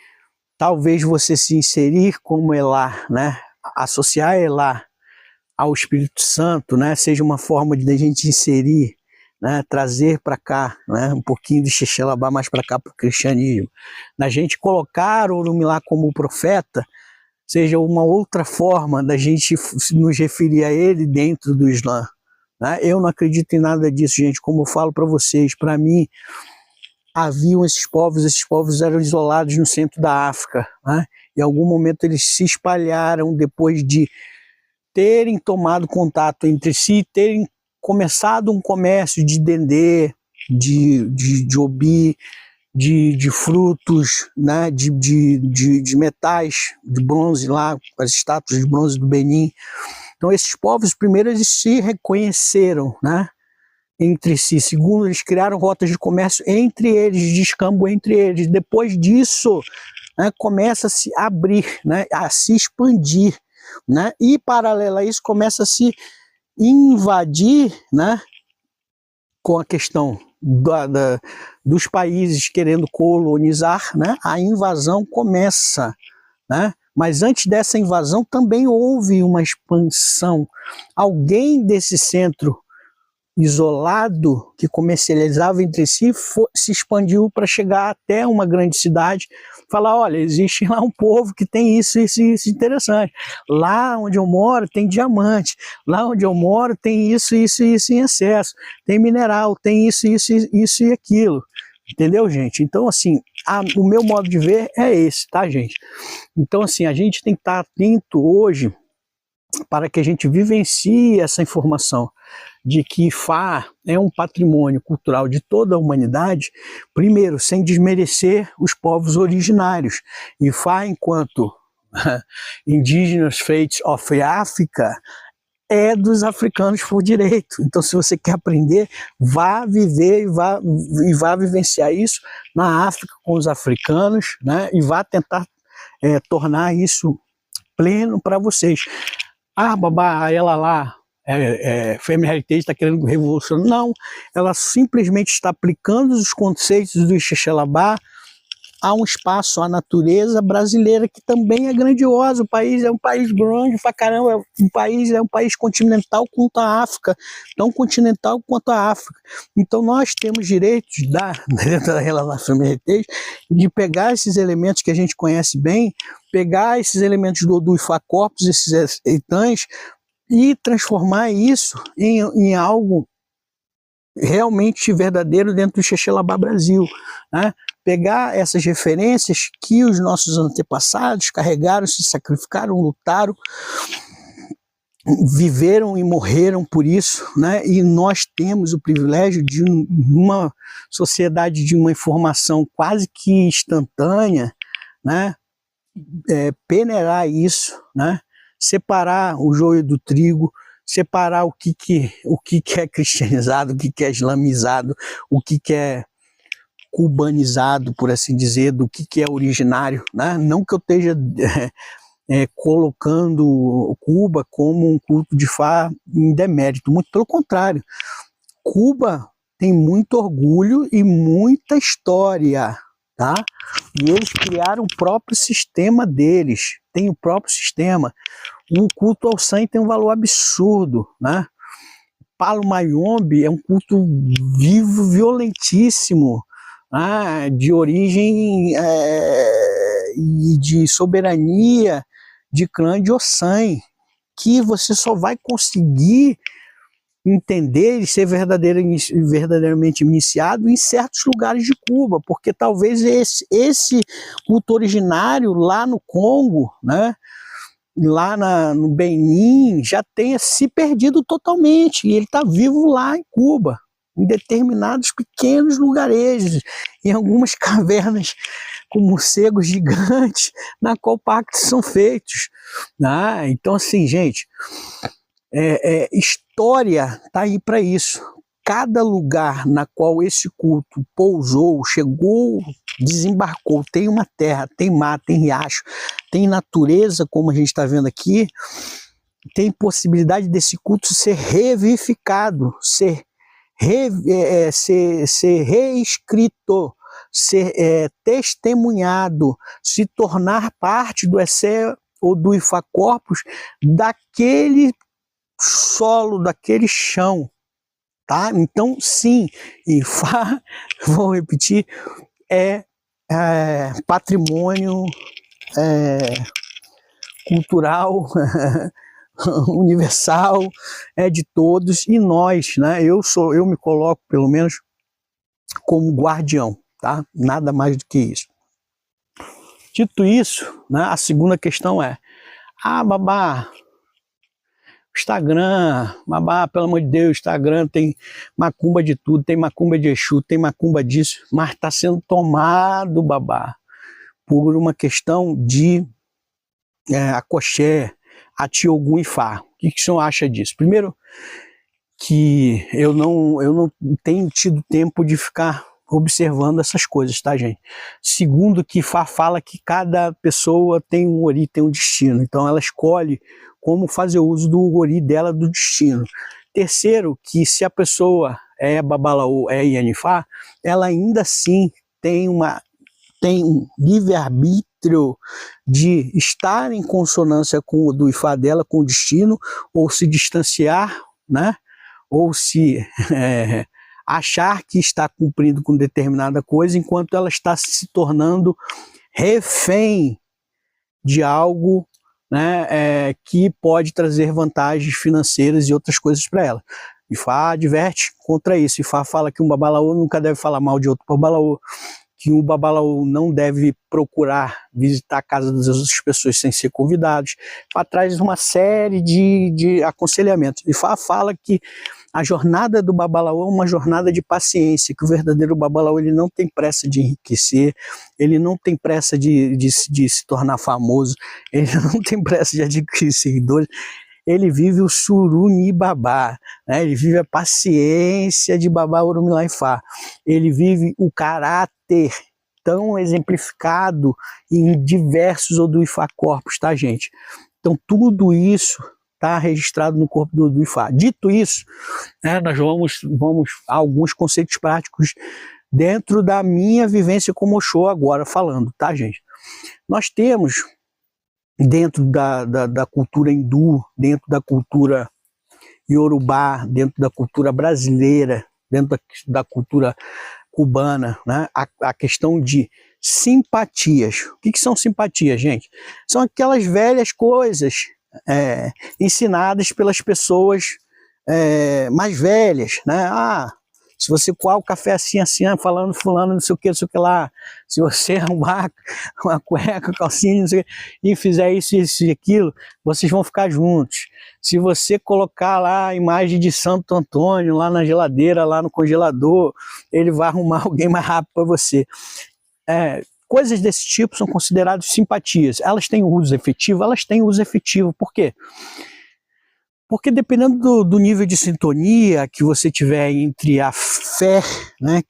Speaker 1: talvez você se inserir como Elá, né, associar Elá ao Espírito Santo, né, seja uma forma de a gente inserir, né, trazer para cá, né, um pouquinho de Xexelabá mais para cá para o cristianismo, na gente colocar Orumilá como profeta, seja uma outra forma da gente nos referir a ele dentro do Islã, né? Eu não acredito em nada disso, gente. Como eu falo para vocês, para mim haviam esses povos eram isolados no centro da África, né? Em algum momento eles se espalharam depois de terem tomado contato entre si, terem começado um comércio de dendê, de obi, de frutos, né, de metais, de bronze lá, as estátuas de bronze do Benin. Então esses povos, primeiro, eles se reconheceram, né, entre si. Segundo, eles criaram rotas de comércio entre eles, de escambo entre eles. Depois disso, né, começa a se abrir, né, a se expandir, né, e paralelo a isso começa a se invadir, né, com a questão dos países querendo colonizar, né, a invasão começa, né, mas antes dessa invasão também houve uma expansão. Alguém desse centro isolado que comercializava entre si se expandiu para chegar até uma grande cidade, falar, olha, existe lá um povo que tem isso interessante, lá onde eu moro tem diamante, lá onde eu moro tem isso em excesso, tem mineral, tem isso e aquilo, entendeu, gente? Então, assim, o meu modo de ver é esse, tá, gente? Então, assim, a gente tem que estar atento hoje para que a gente vivencie essa informação de que Fá é um patrimônio cultural de toda a humanidade, primeiro, sem desmerecer os povos originários. E Fá, enquanto Indigenous Faiths of Africa, é dos africanos por direito. Então, se você quer aprender, vá viver e vá vivenciar isso na África com os africanos, né? E vá tentar tornar isso pleno para vocês. Babá, ela lá, Family Heritage está querendo revolucionar. Não, ela simplesmente está aplicando os conceitos do Xexelabá há um espaço, a natureza brasileira, que também é grandiosa. O país é um país grande pra caramba, é um país continental quanto a África, tão continental quanto a África. Então nós temos direitos dentro da relação heritage de pegar esses elementos que a gente conhece bem, pegar esses elementos do Ifá Corpus, esses etãs, e transformar isso em algo realmente verdadeiro dentro do Xexelabá Brasil, né? Pegar essas referências que os nossos antepassados carregaram, se sacrificaram, lutaram, viveram e morreram por isso, né? E nós temos o privilégio de uma sociedade de uma informação quase que instantânea, né? Peneirar isso, né? Separar o joio do trigo, separar o que é cristianizado, o que é islamizado, o que é cubanizado, por assim dizer, do que é originário, né? Não que eu esteja colocando Cuba como um culto de Ifá em demérito, muito pelo contrário. Cuba tem muito orgulho e muita história, tá? E eles criaram o próprio sistema deles, tem o próprio sistema. O culto ao sangue tem um valor absurdo, né? Palo Mayombe é um culto vivo, violentíssimo, né? De origem e de soberania de clã de Ossan, que você só vai conseguir entender e ser verdadeiramente iniciado em certos lugares de Cuba, porque talvez esse culto originário lá no Congo, né, lá no Benin, já tenha se perdido totalmente, e ele está vivo lá em Cuba, em determinados pequenos lugarejos, em algumas cavernas com morcegos gigantes, na qual pactos são feitos. Então assim, gente, história está aí para isso. Cada lugar na qual esse culto pousou, chegou, desembarcou, tem uma terra, tem mar, tem riacho, tem natureza, como a gente está vendo aqui, tem possibilidade desse culto ser revivificado, ser reescrito, ser testemunhado, se tornar parte do Exé ou do Ifá Corpus, daquele solo, daquele chão, tá? Então, sim, Ifá, vou repetir, é patrimônio cultural universal, é de todos, e nós, né? Eu me coloco, pelo menos, como guardião, tá? Nada mais do que isso. Dito isso, né, a segunda questão é: babá, Instagram, babá, pelo amor de Deus, Instagram tem macumba de tudo, tem macumba de Exu, tem macumba disso, mas está sendo tomado, babá, por uma questão de akoxé, Ati-Ogum Ifá. O que o senhor acha disso? Primeiro, que eu não tenho tido tempo de ficar observando essas coisas, tá, gente? Segundo, que Ifá fala que cada pessoa tem um ori, tem um destino, então ela escolhe como fazer uso do ori dela, do destino. Terceiro, que se a pessoa é babalaô, é Ianifá, ela ainda assim tem um livre-arbítrio de estar em consonância com o do Ifá dela, com o destino, ou se distanciar, né? Ou se achar que está cumprindo com determinada coisa, enquanto ela está se tornando refém de algo, né, que pode trazer vantagens financeiras e outras coisas para ela. Ifá adverte contra isso. Ifá fala que um babalaô nunca deve falar mal de outro babalaô, que um babalaô não deve procurar visitar a casa das outras pessoas sem ser convidados. Ifá traz uma série de aconselhamentos. Ifá fala que a jornada do babalaô é uma jornada de paciência, que o verdadeiro babalaô ele não tem pressa de enriquecer, ele não tem pressa de se tornar famoso, ele não tem pressa de adquirir seguidores, ele vive o surunibabá, né? Ele vive a paciência de Babá Orumilá Ifá, ele vive o caráter tão exemplificado em diversos Odu Ifá Corpus, tá, gente? Então tudo isso está registrado no corpo do Ifá. Dito isso, né, nós vamos a alguns conceitos práticos dentro da minha vivência como Oxô agora falando, tá, gente? Nós temos, dentro da cultura hindu, dentro da cultura iorubá, dentro da cultura brasileira, dentro da cultura cubana, né? A questão de simpatias. O que são simpatias, gente? São aquelas velhas coisas ensinadas pelas pessoas mais velhas, né? Ah, se você coar o café assim, assim, falando fulano, não sei o que lá, se você arrumar uma cueca, calcinha, não sei o que, e fizer isso, isso e aquilo, vocês vão ficar juntos. Se você colocar lá a imagem de Santo Antônio, lá na geladeira, lá no congelador, ele vai arrumar alguém mais rápido para você. Coisas desse tipo são consideradas simpatias. Elas têm uso efetivo? Elas têm uso efetivo. Por quê? Porque dependendo do nível de sintonia que você tiver entre a fé, né,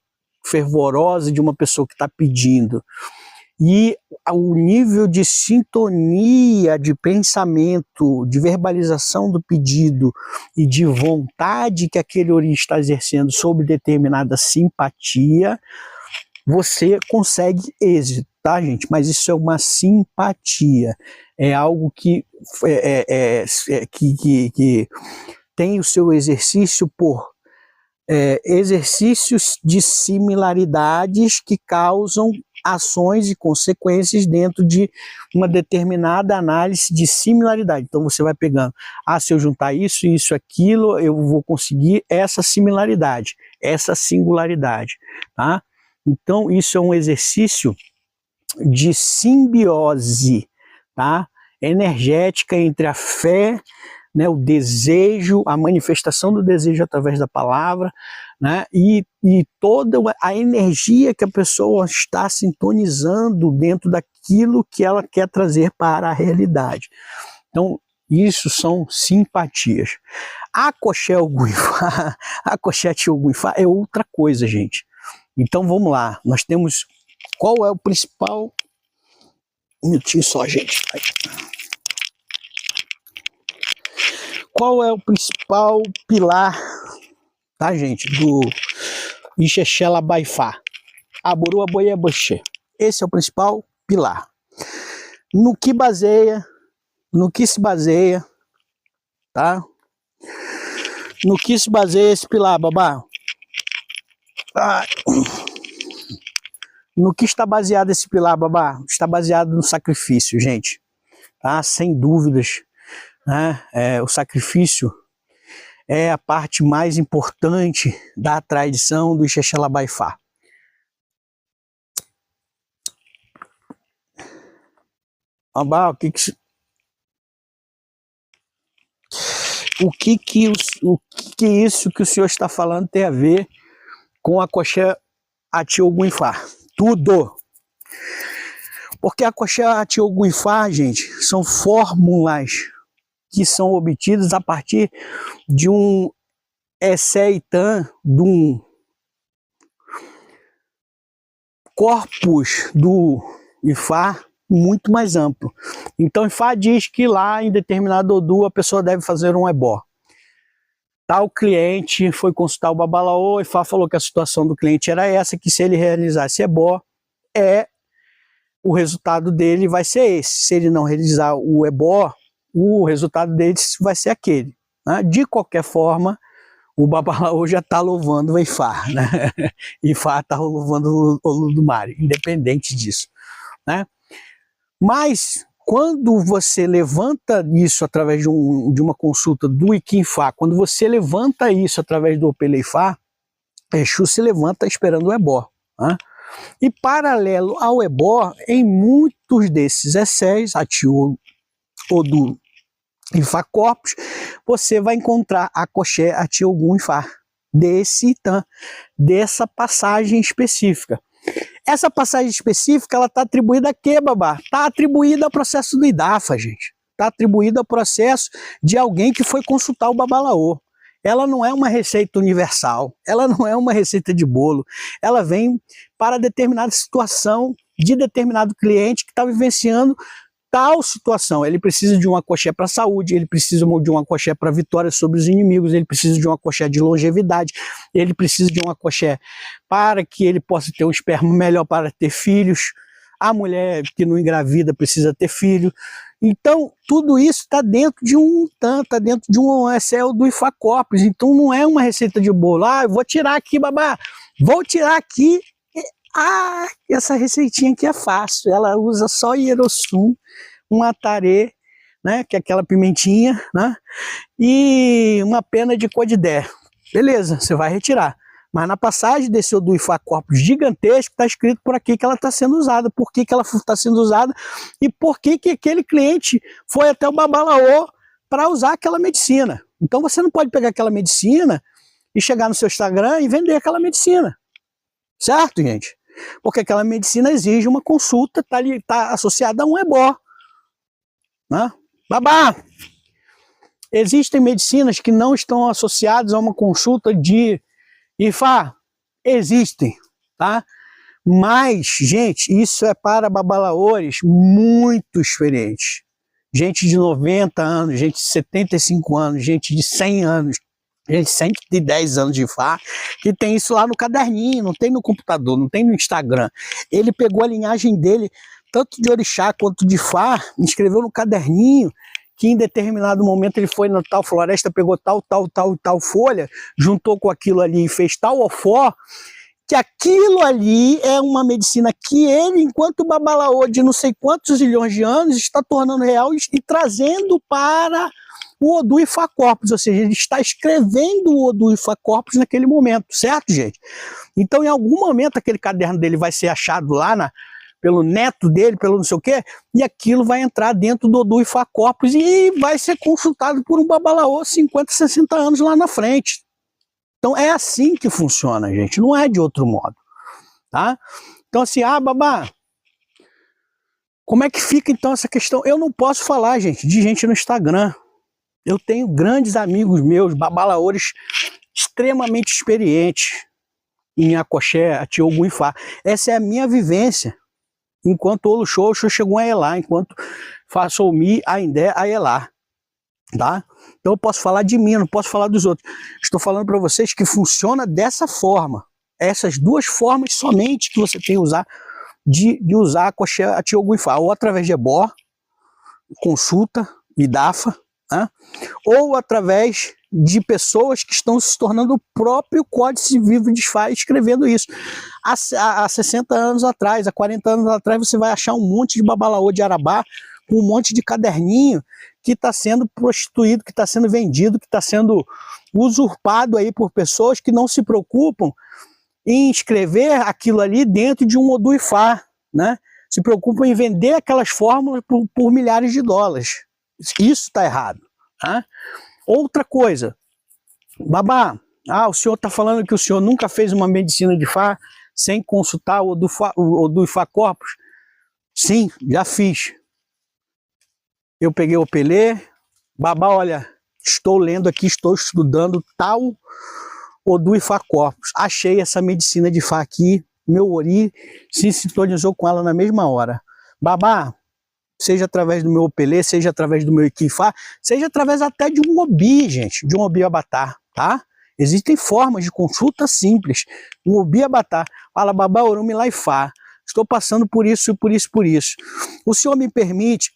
Speaker 1: fervorosa de uma pessoa que está pedindo e o nível de sintonia, de pensamento, de verbalização do pedido e de vontade que aquele ori está exercendo sobre determinada simpatia, você consegue êxito, tá, gente? Mas isso é uma simpatia, é algo que tem o seu exercício por exercícios de similaridades que causam ações e consequências dentro de uma determinada análise de similaridade. Então você vai pegando, se eu juntar isso, isso, aquilo, eu vou conseguir essa similaridade, essa singularidade, tá? Então isso é um exercício de simbiose, tá? Energética entre a fé, né, o desejo, a manifestação do desejo através da palavra, né, e toda a energia que a pessoa está sintonizando dentro daquilo que ela quer trazer para a realidade. Então, isso são simpatias. Akoxé Ogum Ifá, Akoxé Ati Ogum Ifá é outra coisa, gente. Então vamos lá, nós temos, qual é o principal, um minutinho só, gente. Qual é o principal pilar, tá, gente, do Ixexela Baifá? Aboru Aboié Boxê. Esse é o principal pilar. No que se baseia, tá? No que se baseia esse pilar, babá? No que está baseado esse pilar, babá? Está baseado no sacrifício, gente, tá? Sem dúvidas, né? O sacrifício é a parte mais importante da tradição do Ixexela Baifá. Babá, o que isso que o senhor está falando tem a ver com a Akoxé Ati Ogum Ifá? Tudo! Porque a Akoxé Ati Ogum Ifá, gente, são fórmulas que são obtidas a partir de um Essé-Itã, de um corpus do Ifá muito mais amplo. Então Ifá diz que lá em determinado Odu a pessoa deve fazer um ebó. Tal cliente foi consultar o Babalaô, Ifá falou que a situação do cliente era essa, que se ele realizasse ebó, o resultado dele vai ser esse. Se ele não realizar o ebó, o resultado dele vai ser aquele, né? De qualquer forma, o Babalaô já está louvando o Ifá, né? Ifá está louvando o Olodumare, independente disso, né? Mas quando você levanta isso através de uma consulta do Iquim-Fá, quando você levanta isso através do Opele-Ifá, Exu se levanta esperando o ebó, né? E paralelo ao ebó, em muitos desses essés, Ati Odu Ifá Corpus, você vai encontrar Akoxé Ati Ogum Ifá, desse Itã, dessa passagem específica. Essa passagem específica, ela está atribuída a quê, babá? Está atribuída ao processo do Idafa, gente. Está atribuída ao processo de alguém que foi consultar o Babalaô. Ela não é uma receita universal, ela não é uma receita de bolo, ela vem para determinada situação de determinado cliente que está vivenciando tal situação. Ele precisa de um acoxé para saúde, ele precisa de um acoxé para vitória sobre os inimigos, ele precisa de um acoxé de longevidade, ele precisa de um acoxé para que ele possa ter um esperma melhor para ter filhos. A mulher que não engravida precisa ter filho. Então, tudo isso está dentro de um Excel do IFA Corpus. Então, não é uma receita de bolo. Ah, eu vou tirar aqui, babá. Vou tirar aqui. Ah, essa receitinha aqui é fácil. Ela usa só hierossum, um atarê, né, que é aquela pimentinha, né, e uma pena de codidé. Beleza, você vai retirar. Mas na passagem desse Odor IFA Corpus gigantesco, está escrito por aqui que ela está sendo usada, por que ela está sendo usada e por que aquele cliente foi até o Babalaô para usar aquela medicina. Então você não pode pegar aquela medicina e chegar no seu Instagram e vender aquela medicina. Certo, gente? Porque aquela medicina exige uma consulta, tá associada a um ebó. Né? Babá! Existem medicinas que não estão associadas a uma consulta de IFA? Existem, tá? Mas, gente, isso é para babalaores muito experientes. Gente de 90 anos, gente de 75 anos, gente de 100 anos, gente de 110 anos de IFA, que tem isso lá no caderninho, não tem no computador, não tem no Instagram. Ele pegou a linhagem dele, tanto de orixá quanto de IFA, escreveu no caderninho, que em determinado momento ele foi na tal floresta, pegou tal folha, juntou com aquilo ali e fez tal ofó, que aquilo ali é uma medicina que ele, enquanto babalaô de não sei quantos zilhões de anos, está tornando real e trazendo para o Odor IFA Corpus, ou seja, ele está escrevendo o Odor IFA Corpus naquele momento, certo, gente? Então, em algum momento, aquele caderno dele vai ser achado lá pelo neto dele, pelo não sei o quê, e aquilo vai entrar dentro do Odor IFA Corpus e vai ser consultado por um babalaô 50, 60 anos lá na frente. Então é assim que funciona, gente, não é de outro modo, tá? Então assim, babá, como é que fica então essa questão? Eu não posso falar, gente, de gente no Instagram. Eu tenho grandes amigos meus, babalaores extremamente experientes em acoxé, atiogo, ifá. Essa é a minha vivência. Enquanto o Oluxô chegou a Elá, enquanto faço o Mi, Aindé, a Elá, tá? Então eu posso falar de mim, não posso falar dos outros. Estou falando para vocês que funciona dessa forma. Essas duas formas somente que você tem que usar de usar a coxé atiogo ifá, ou através de ebó, consulta, idafa, né? Ou através de pessoas que estão se tornando o próprio Códice Vivo de IFA escrevendo isso. Há 60 anos atrás, há 40 anos atrás, você vai achar um monte de babalaô de Arabá, com um monte de caderninho que está sendo prostituído, que está sendo vendido, que está sendo usurpado aí por pessoas que não se preocupam em escrever aquilo ali dentro de um Odor IFA, né? Se preocupam em vender aquelas fórmulas por milhares de dólares. Isso está errado, tá? Outra coisa, babá, o senhor está falando que o senhor nunca fez uma medicina de Ifá sem consultar o do IFA Corpus? Sim, já fiz. Eu peguei o Pelé, babá, olha, estou lendo aqui, estou estudando tal Odor IFA Corpus. Achei essa medicina de Ifá aqui, meu ori se sintonizou com ela na mesma hora. Babá, seja através do meu Opelê, seja através do meu Iquifá, seja através até de um Obi, gente, de um Obi Abatar, tá? Existem formas de consulta simples. Um Obi Abatar, fala, babá, Orumi Laifá, estou passando por isso, por isso, por isso. O senhor me permite,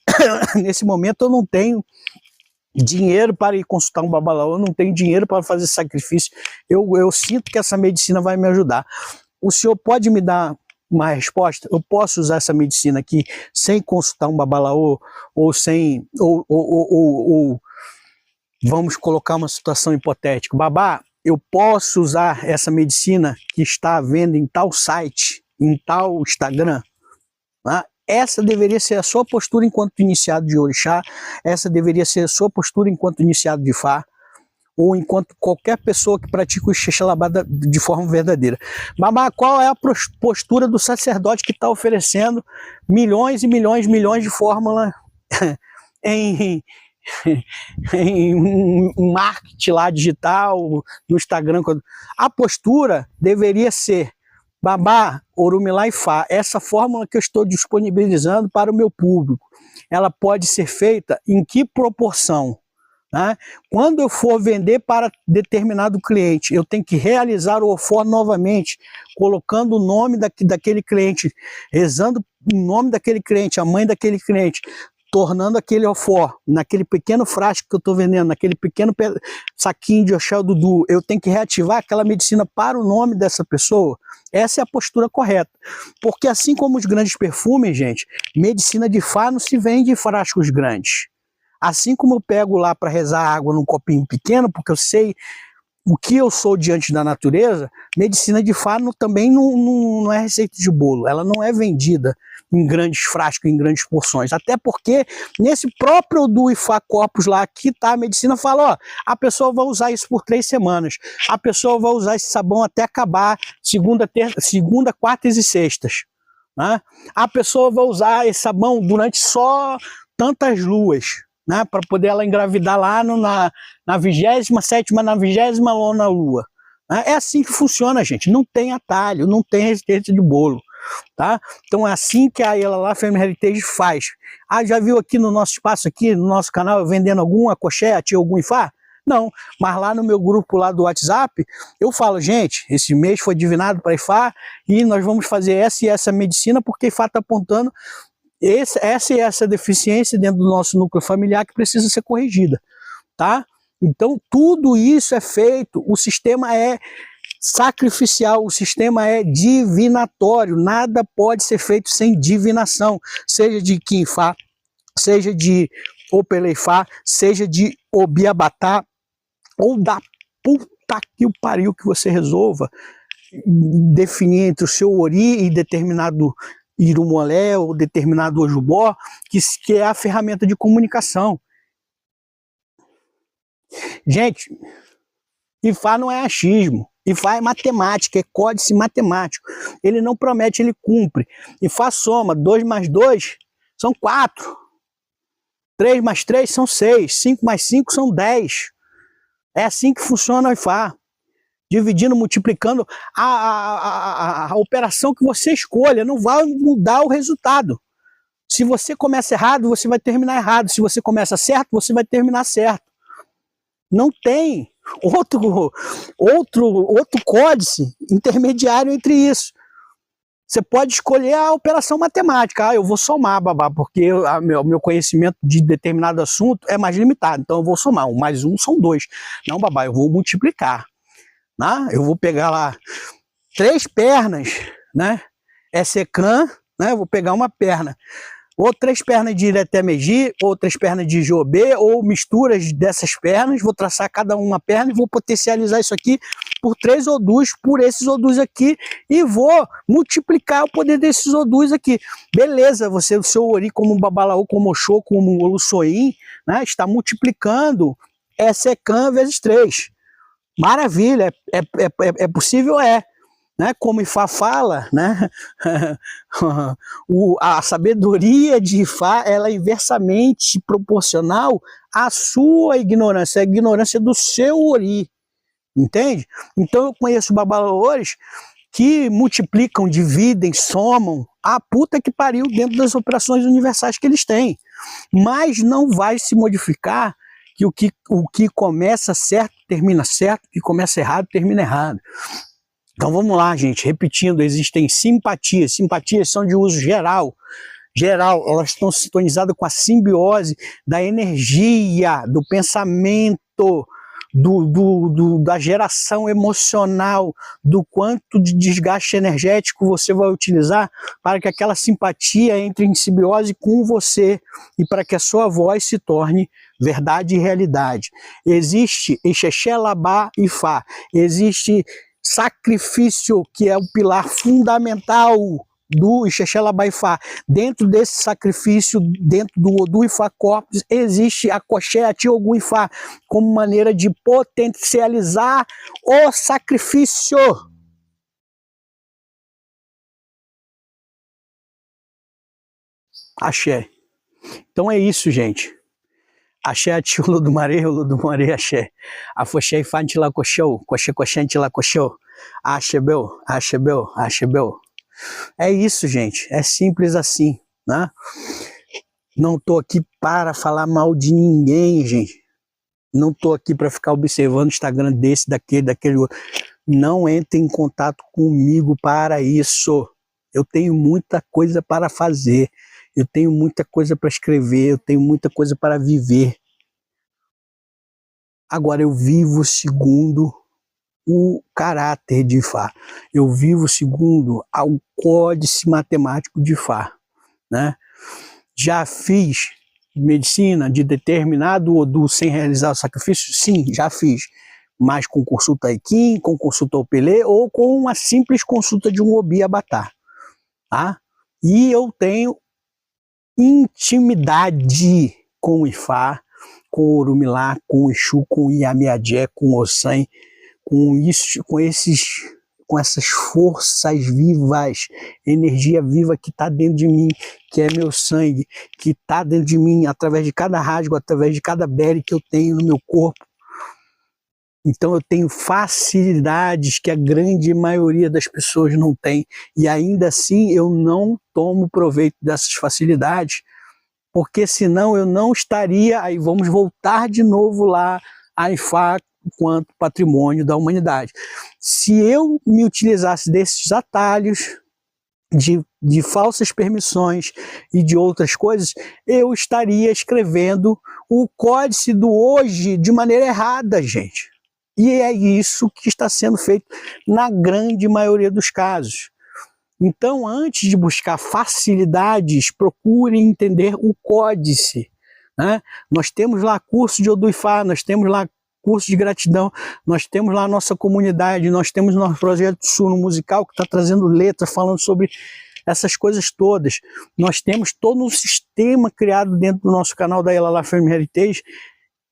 Speaker 1: nesse momento eu não tenho dinheiro para ir consultar um babalaô, eu não tenho dinheiro para fazer sacrifício, eu sinto que essa medicina vai me ajudar. O senhor pode me dar uma resposta? Eu posso usar essa medicina aqui sem consultar um babalaô ou sem ou vamos colocar uma situação hipotética. Babá, eu posso usar essa medicina que está à venda em tal site, em tal Instagram? Tá? Essa deveria ser a sua postura enquanto iniciado de orixá, essa deveria ser a sua postura enquanto iniciado de Ifá, ou enquanto qualquer pessoa que pratica o Xexalabá de forma verdadeira. Babá, qual é a postura do sacerdote que está oferecendo milhões e milhões de fórmulas em um marketing lá digital, no Instagram? A postura deveria ser Babá, Orumilá e Fá, essa fórmula que eu estou disponibilizando para o meu público, ela pode ser feita em que proporção? Né? Quando eu for vender para determinado cliente, eu tenho que realizar o OFOR novamente, colocando o nome daquele cliente, rezando o nome daquele cliente, a mãe daquele cliente, tornando aquele OFOR, naquele pequeno frasco que eu estou vendendo, naquele pequeno saquinho de Oxel Dudu, eu tenho que reativar aquela medicina para o nome dessa pessoa. Essa é a postura correta. Porque assim como os grandes perfumes, gente, medicina de Fá não se vende em frascos grandes. Assim como eu pego lá para rezar água num copinho pequeno, porque eu sei o que eu sou diante da natureza, medicina de Fá também não é receita de bolo. Ela não é vendida em grandes frascos, em grandes porções. Até porque nesse próprio do Ifá Corpus lá, que tá a medicina, fala, ó, a pessoa vai usar isso por 3 semanas. A pessoa vai usar esse sabão até acabar segunda, quartas e sextas. Né? A pessoa vai usar esse sabão durante só tantas luas. Né, para poder ela engravidar lá na 27ª, na 20ª lua. Né? É assim que funciona, gente. Não tem atalho, não tem receita de bolo. Tá? Então é assim que a Elalá Family Heritage faz. Ah, já viu aqui no nosso espaço, aqui no nosso canal, eu vendendo algum acolchete, algum Ifá? Não, mas lá no meu grupo lá do WhatsApp, eu falo, gente, esse mês foi divinado para Ifá e nós vamos fazer essa e essa medicina porque Ifá está apontando essa e essa deficiência dentro do nosso núcleo familiar que precisa ser corrigida, tá? Então tudo isso é feito, o sistema é sacrificial, o sistema é divinatório, nada pode ser feito sem divinação, seja de Quinfá, seja de Opeleifá, seja de Obiabatá, ou da puta que o pariu que você resolva definir entre o seu Ori e determinado Irumolé ou determinado Ojubó, que é a ferramenta de comunicação. Gente, Ifá não é achismo, Ifá é matemática, é códice matemático. Ele não promete, ele cumpre. Ifá soma, 2 mais 2 são 4, 3 mais 3 são 6, 5 mais 5 são 10. É assim que funciona o Ifá. Dividindo, multiplicando, a operação que você escolha, não vai mudar o resultado. Se você começa errado, você vai terminar errado. Se você começa certo, você vai terminar certo. Não tem outro códice intermediário entre isso. Você pode escolher a operação matemática. Ah, eu vou somar, babá, porque o meu conhecimento de determinado assunto é mais limitado. Então eu vou somar. 1 mais 1 são 2. Não, babá, eu vou multiplicar. Né? Eu vou pegar lá 3 pernas, né? É secã, né? Eu vou pegar uma perna, ou 3 pernas de Ireté-Meji, ou 3 pernas de Jobê, ou misturas dessas pernas, vou traçar cada uma perna e vou potencializar isso aqui por 3 odus, por esses odus aqui, e vou multiplicar o poder desses odus aqui. Beleza, você, o seu Ori, como Babalaú, como Oxô, como Oluçoim, né? Está multiplicando secã vezes 3. Maravilha, é possível, né? Como Ifá fala, né? A sabedoria de Ifá, ela é inversamente proporcional à sua ignorância, a ignorância do seu Ori, entende? Então eu conheço babalaores que multiplicam, dividem, somam, a puta que pariu dentro das operações universais que eles têm, mas não vai se modificar que o que começa certo termina certo, o que começa errado termina errado. Então vamos lá, gente, repetindo, existem simpatias, simpatias são de uso geral, elas estão sintonizadas com a simbiose da energia, do pensamento, da geração emocional, do quanto de desgaste energético você vai utilizar para que aquela simpatia entre em simbiose com você e para que a sua voz se torne verdade e realidade. Existe Ixexé, Labá e Fá, existe sacrifício, que é o pilar fundamental do Ixexé, Labá e Fá. Dentro desse sacrifício, dentro do Odu Ifá Corpus, existe a Coxé, a Tiogum Ifá, como maneira de potencializar o sacrifício. Axé. Então é isso, gente. Axé, Ati, Olodumaré, Olodumaré, Axé. Afoxé, Ifá, Antila, Coxô, Coxé, Coxé, Antila, Coxô. Axebel, Axebel, Axebel. É isso, gente, é simples assim, né? Não tô aqui para falar mal de ninguém, gente. Não tô aqui para ficar observando o Instagram desse, daquele outro. Não entre em contato comigo para isso. Eu tenho muita coisa para fazer. Eu tenho muita coisa para escrever. Eu tenho muita coisa para viver. Agora eu vivo segundo o caráter de Ifá. Eu vivo segundo o códice matemático de Ifá, né? Já fiz medicina de determinado Odu sem realizar o sacrifício? Sim, já fiz. Mas com consulta Aikin, com consulta Opelê ou com uma simples consulta de um Obi Abatar. Tá? E eu tenho intimidade com o Ifá, com o Orumilá, com o Exu, com o Iyamiadé, com o Ossan, com essas forças vivas, energia viva que está dentro de mim, que é meu sangue, que está dentro de mim, através de cada rasgo, através de cada bere que eu tenho no meu corpo. Então eu tenho facilidades que a grande maioria das pessoas não tem, e ainda assim eu não tomo proveito dessas facilidades, porque senão eu não estaria, aí vamos voltar de novo lá a Ifá quanto patrimônio da humanidade. Se eu me utilizasse desses atalhos, de falsas permissões e de outras coisas, eu estaria escrevendo o códice do hoje de maneira errada, gente. E é isso que está sendo feito na grande maioria dos casos. Então, antes de buscar facilidades, procure entender o códice, né? Nós temos lá curso de Odu Ifá, nós temos lá curso de gratidão, nós temos lá a nossa comunidade, nós temos nosso projeto Suno Musical, que está trazendo letras, falando sobre essas coisas todas. Nós temos todo um sistema criado dentro do nosso canal da Elala Family Heritage,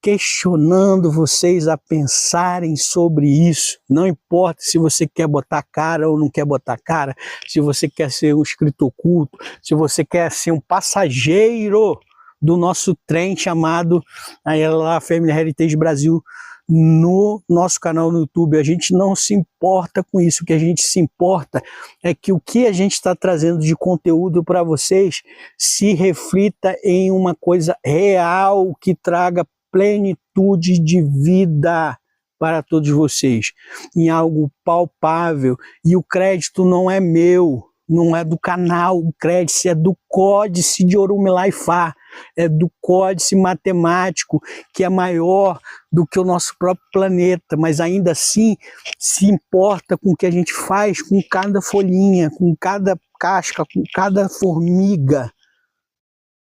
Speaker 1: questionando vocês a pensarem sobre isso. Não importa se você quer botar cara ou não quer botar cara, se você quer ser um escritor oculto, se você quer ser um passageiro do nosso trem chamado a Family Heritage Brasil no nosso canal no YouTube. A gente não se importa com isso. O que a gente se importa é que o que a gente está trazendo de conteúdo para vocês se reflita em uma coisa real, que traga plenitude de vida para todos vocês, em algo palpável. E o crédito não é meu, não é do canal, o crédito é do códice de Orumilá Ifá, é do códice matemático, que é maior do que o nosso próprio planeta, mas ainda assim se importa com o que a gente faz com cada folhinha, com cada casca, com cada formiga,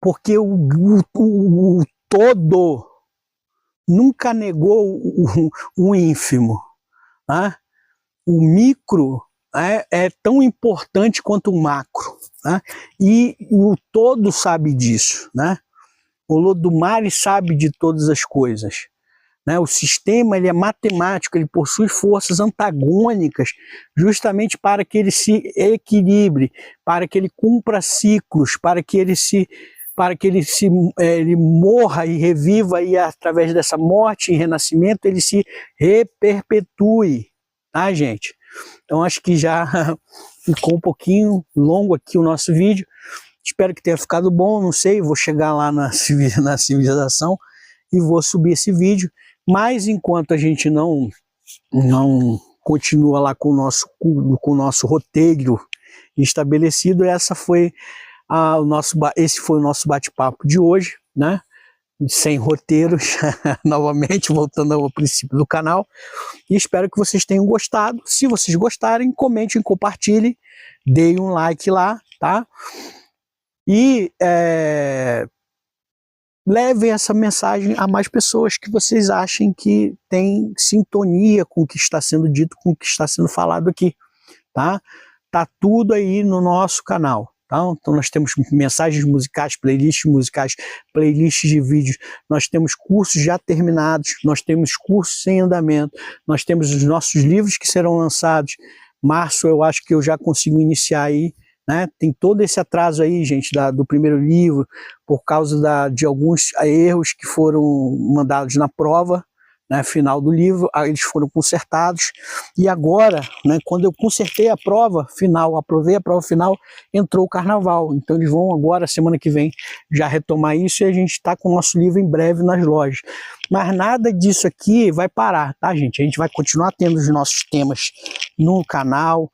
Speaker 1: porque o todo nunca negou o ínfimo, né? O micro é tão importante quanto o macro, né? E o todo sabe disso, né? O Lodumare sabe de todas as coisas, né? O sistema, ele é matemático, ele possui forças antagônicas justamente para que ele se equilibre, para que ele cumpra ciclos, para que ele morra e reviva, e através dessa morte e renascimento ele se reperpetue, tá, gente? Então acho que já ficou um pouquinho longo aqui o nosso vídeo. Espero que tenha ficado bom, não sei, vou chegar lá na civilização e vou subir esse vídeo. Mas enquanto a gente não continua lá com o nosso roteiro estabelecido, esse foi o nosso bate-papo de hoje, né? Sem roteiros, novamente, voltando ao princípio do canal. E espero que vocês tenham gostado. Se vocês gostarem, comentem, compartilhem, deem um like lá, tá? E levem essa mensagem a mais pessoas que vocês achem que tem sintonia com o que está sendo dito, com o que está sendo falado aqui, tá? Tá tudo aí no nosso canal. Então nós temos mensagens musicais, playlists de vídeos, nós temos cursos já terminados, nós temos cursos em andamento, nós temos os nossos livros que serão lançados. Março eu acho que eu já consigo iniciar aí, né? Tem todo esse atraso aí, gente, do primeiro livro, por causa de alguns erros que foram mandados na prova, né, final do livro, eles foram consertados, e agora, né, quando eu consertei a prova final, aprovei a prova final, entrou o carnaval, então eles vão agora, semana que vem, já retomar isso, e a gente está com o nosso livro em breve nas lojas. Mas nada disso aqui vai parar, tá, gente? A gente vai continuar tendo os nossos temas no canal,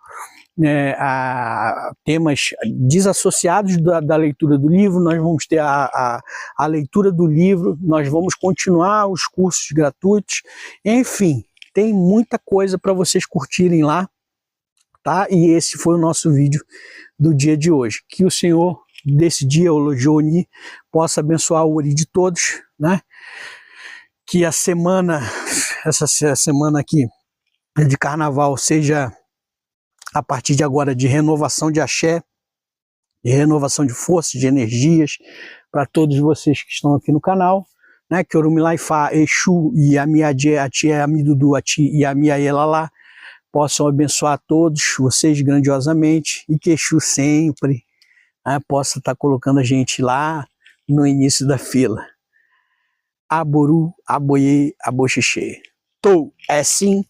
Speaker 1: temas desassociados da leitura do livro, nós vamos ter a leitura do livro, nós vamos continuar os cursos gratuitos, enfim, tem muita coisa para vocês curtirem lá, tá? E esse foi o nosso vídeo do dia de hoje. Que o Senhor desse dia, o Lojoni, possa abençoar o Ori de todos, né? Que a semana, essa semana aqui de carnaval seja a partir de agora de renovação de axé, de renovação de forças, de energias, para todos vocês que estão aqui no canal, né? Que Orumilaifa, Exu e a Miadje, a Tia Amidudu, a Ti e a Miaelalá possam abençoar todos vocês grandiosamente, e que Exu sempre, né, possa estar colocando a gente lá no início da fila. Aboru, Aboye, Aboxixê. Tou, é sim.